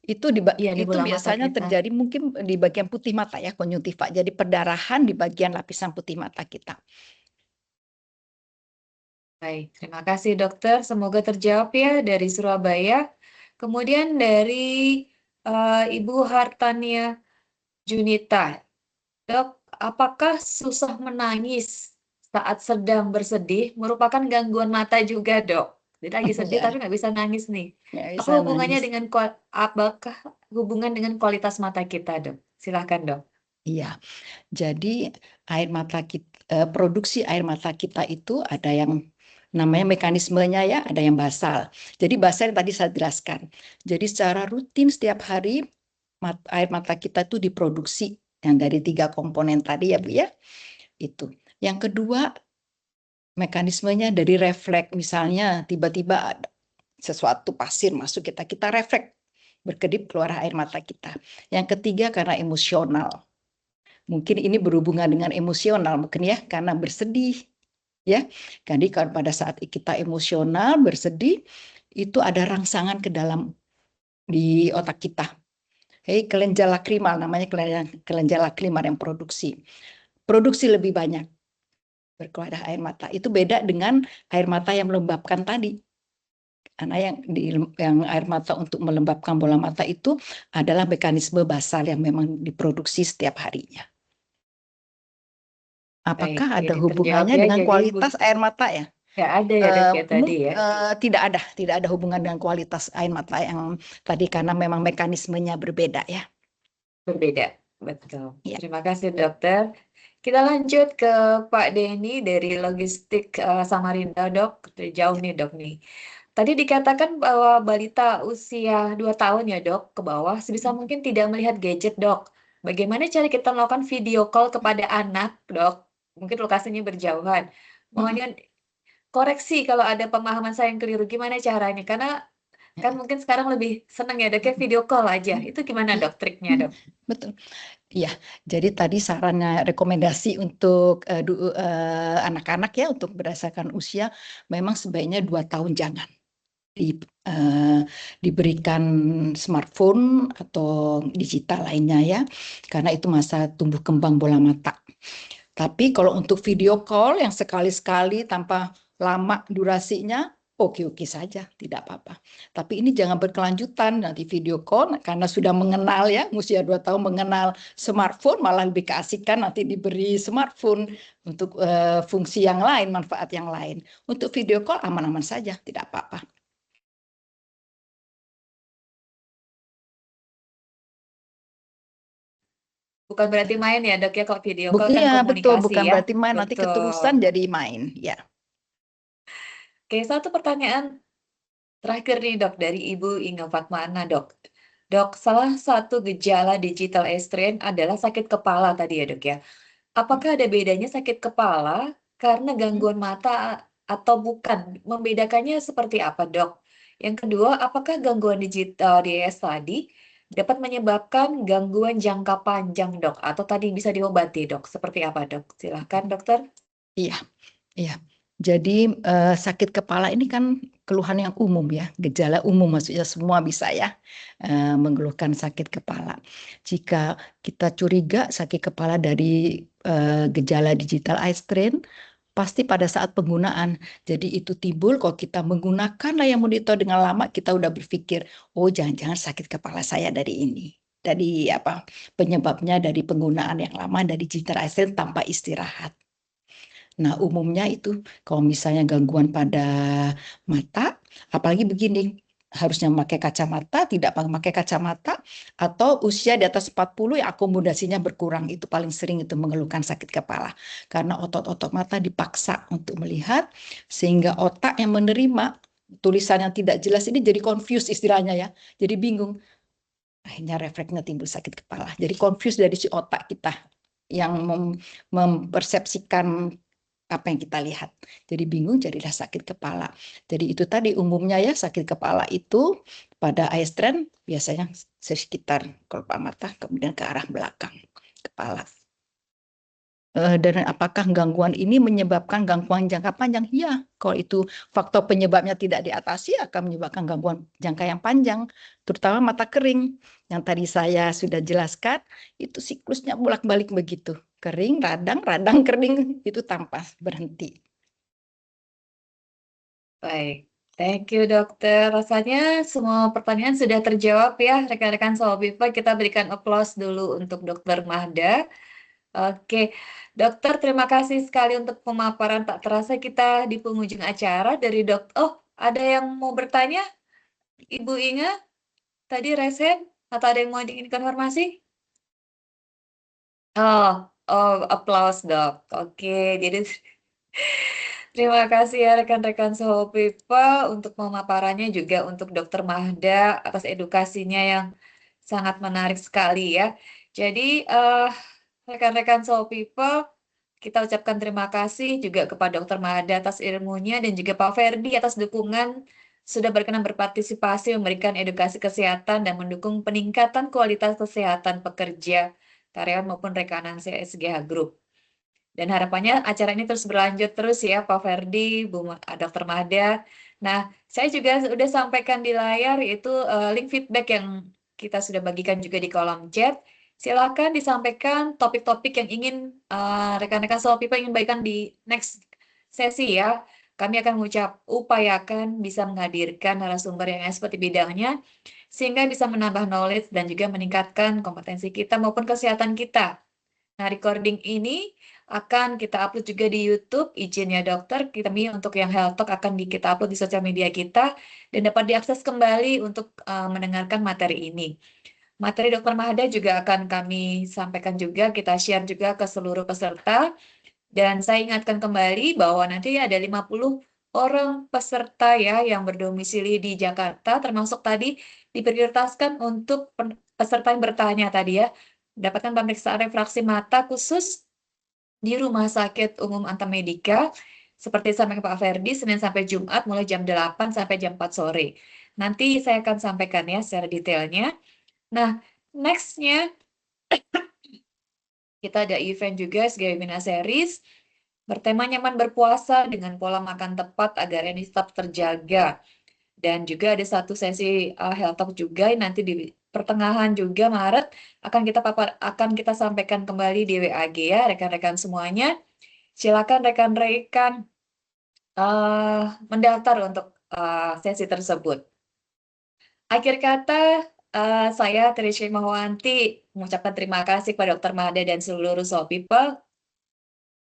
itu Iya, di itu bola mata biasanya kita. terjadi mungkin di bagian putih mata ya, konjungtiva. Jadi perdarahan di bagian lapisan putih mata kita. Baik, terima kasih dokter. Semoga terjawab ya dari Surabaya. Kemudian dari Ibu Hartania Junita. Dok, apakah susah menangis saat sedang bersedih merupakan gangguan mata juga, dok? Jadi lagi sedih Ya, tapi nggak bisa nangis nih. nggak bisa Apa hubungannya nangis. dengan apakah hubungan dengan kualitas mata kita, dok? Silakan, dok. Iya, jadi air mata kita, produksi air mata kita itu ada yang namanya mekanismenya ya, ada yang basal. Jadi basal yang tadi saya jelaskan. Jadi secara rutin setiap hari air mata kita itu diproduksi yang dari 3 komponen tadi ya Bu ya. Itu. Yang kedua, mekanismenya dari refleks, misalnya tiba-tiba ada sesuatu pasir masuk kita refleks, berkedip keluar air mata kita. Yang ketiga karena emosional. Mungkin ini berhubungan dengan emosional mungkin ya, karena bersedih ya. Jadi kalau pada saat kita emosional, bersedih, itu ada rangsangan ke dalam di otak kita. Kelenjar lakrimal, namanya kelenjar lakrimal yang produksi lebih banyak berkeluar air mata. Itu beda dengan air mata yang melembabkan tadi. Karena yang air mata untuk melembabkan bola mata itu adalah mekanisme basal yang memang diproduksi setiap harinya. Apakah Baik, ada jadi hubungannya terjawab ya. dengan Jadi kualitas air mata ya? nggak ada ya, dok, ya tadi ya. Tidak ada hubungan dengan kualitas air mata yang tadi karena memang mekanismenya berbeda ya. Berbeda, betul. Ya. Terima kasih, dokter. Kita lanjut ke Pak Denny dari Logistik Samarinda, dok. Jauh nih, dok nih. Tadi dikatakan bahwa balita usia 2 tahun ya, dok, ke bawah sebisa mungkin tidak melihat gadget, dok. Bagaimana cara kita melakukan video call kepada anak, dok? Mungkin lokasinya berjauhan. Mohon koreksi kalau ada pemahaman saya yang keliru. Gimana caranya? Karena kan mungkin sekarang lebih senang ya, dok, ya video call aja. Itu gimana, dok, triknya, dok? Betul. Iya, jadi tadi sarannya rekomendasi untuk anak-anak ya, untuk berdasarkan usia, memang sebaiknya 2 tahun jangan. diberikan smartphone atau digital lainnya ya, karena itu masa tumbuh kembang bola mata. Tapi kalau untuk video call yang sekali-sekali tanpa lama durasinya, oke-oke saja, tidak apa-apa. Tapi ini jangan berkelanjutan, nanti video call karena sudah mengenal ya, usia 2 tahun mengenal smartphone, malah lebih keasikan nanti diberi smartphone untuk fungsi yang lain, manfaat yang lain. Untuk video call aman-aman saja, tidak apa-apa. Bukan berarti main ya dok ya, kalau video call kan Iya, betul, komunikasi bukan ya. berarti main, nanti Betul. keterusan jadi main. Ya. Oke, satu pertanyaan terakhir nih dok dari Ibu Inga Fatmana dok. Dok, salah satu gejala digital eye strain adalah sakit kepala tadi ya dok ya. Apakah ada bedanya sakit kepala karena gangguan mata atau bukan? Membedakannya seperti apa dok? Yang kedua, apakah gangguan digital DS tadi dapat menyebabkan gangguan jangka panjang dok? Atau tadi bisa diobati dok? Seperti apa dok? Silahkan dokter. Iya, iya. Jadi sakit kepala ini kan keluhan yang umum ya, gejala umum maksudnya semua bisa ya mengeluhkan sakit kepala. Jika kita curiga sakit kepala dari gejala digital eye strain, pasti pada saat penggunaan. Jadi itu timbul kalau kita menggunakan layar monitor dengan lama, kita udah berpikir, oh jangan-jangan sakit kepala saya dari ini. Dari apa penyebabnya dari penggunaan yang lama dari digital eye strain tanpa istirahat. Nah, umumnya itu kalau misalnya gangguan pada mata, apalagi begini, harusnya memakai kacamata, tidak memakai kacamata, atau usia di atas 40 yang akomodasinya berkurang, itu paling sering itu mengeluhkan sakit kepala. Karena otot-otot mata dipaksa untuk melihat, sehingga otak yang menerima tulisan yang tidak jelas ini jadi confused istilahnya ya, jadi bingung. Akhirnya refleksnya timbul sakit kepala. Jadi confused dari si otak kita yang mempersepsikan apa yang kita lihat. Jadi bingung, jadilah sakit kepala. Jadi itu tadi umumnya ya, sakit kepala itu pada eye strain biasanya sekitar kelopak mata kemudian ke arah belakang kepala. Dan apakah gangguan ini menyebabkan gangguan jangka panjang? Ya, kalau itu faktor penyebabnya tidak diatasi akan menyebabkan gangguan jangka yang panjang, terutama mata kering. Yang tadi saya sudah jelaskan, itu siklusnya bolak-balik begitu. Kering, radang, radang, kering, itu tanpa berhenti. Baik, thank you dokter. Rasanya semua pertanyaan sudah terjawab ya rekan-rekan Solviva. Kita berikan applause dulu untuk dokter Mahda. Oke, dokter terima kasih sekali untuk pemaparan. Tak terasa kita di penghujung acara dari dok. Oh, ada yang mau bertanya? Ibu Inga, tadi resen atau ada yang mau dikonfirmasi? Oh, applause dok. Oke, jadi terima kasih ya rekan-rekan Sohopipa untuk pemaparannya juga untuk Dokter Mahda atas edukasinya yang sangat menarik sekali ya. Jadi rekan-rekan Sohopipa, kita ucapkan terima kasih juga kepada Dokter Mahda atas ilmunya dan juga Pak Ferdi atas dukungan sudah berkenan berpartisipasi memberikan edukasi kesehatan dan mendukung peningkatan kualitas kesehatan pekerja, karyawan maupun rekanan CSGH Group. Dan harapannya acara ini terus berlanjut terus ya Pak Ferdi, Dr. Mahda. Nah, saya juga sudah sampaikan di layar yaitu link feedback yang kita sudah bagikan juga di kolom chat. Silakan disampaikan topik-topik yang ingin rekan-rekan Solviva ingin bagikan di next sesi ya. Kami akan upayakan bisa menghadirkan narasumber yang expert di bidangnya sehingga bisa menambah knowledge dan juga meningkatkan kompetensi kita maupun kesehatan kita. Nah, recording ini akan kita upload juga di YouTube, izin ya dokter, kami untuk yang Health Talk akan kita upload di sosial media kita, dan dapat diakses kembali untuk mendengarkan materi ini. Materi Dr. Mahda juga akan kami sampaikan juga, kita share juga ke seluruh peserta, dan saya ingatkan kembali bahwa nanti ada 50 orang peserta ya yang berdomisili di Jakarta, termasuk tadi diprioritaskan untuk peserta yang bertanya tadi ya, mendapatkan pemeriksaan refraksi mata khusus di Rumah Sakit Umum Antamedika, seperti disampaikan Pak Ferdi, Senin sampai Jumat mulai jam 8 sampai jam 4 sore. Nanti saya akan sampaikan ya secara detailnya. Nah, next-nya kita ada event juga sebagai webinar series bertema nyaman berpuasa dengan pola makan tepat agar energi tetap terjaga. Dan juga ada satu sesi Health Talk juga nanti di pertengahan juga Maret akan kita sampaikan kembali di WAG ya rekan-rekan semuanya. Silakan rekan-rekan mendaftar untuk sesi tersebut. Akhir kata, saya Trisha Mahwanti mengucapkan terima kasih kepada Dr. Mahda dan seluruh Soul People.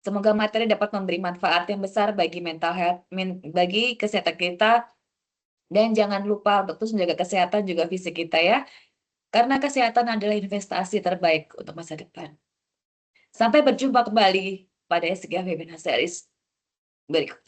Semoga materi dapat memberi manfaat yang besar bagi mental health, bagi kesehatan kita. Dan jangan lupa untuk terus menjaga kesehatan juga fisik kita ya. Karena kesehatan adalah investasi terbaik untuk masa depan. Sampai berjumpa kembali pada SG Webinar Series berikut.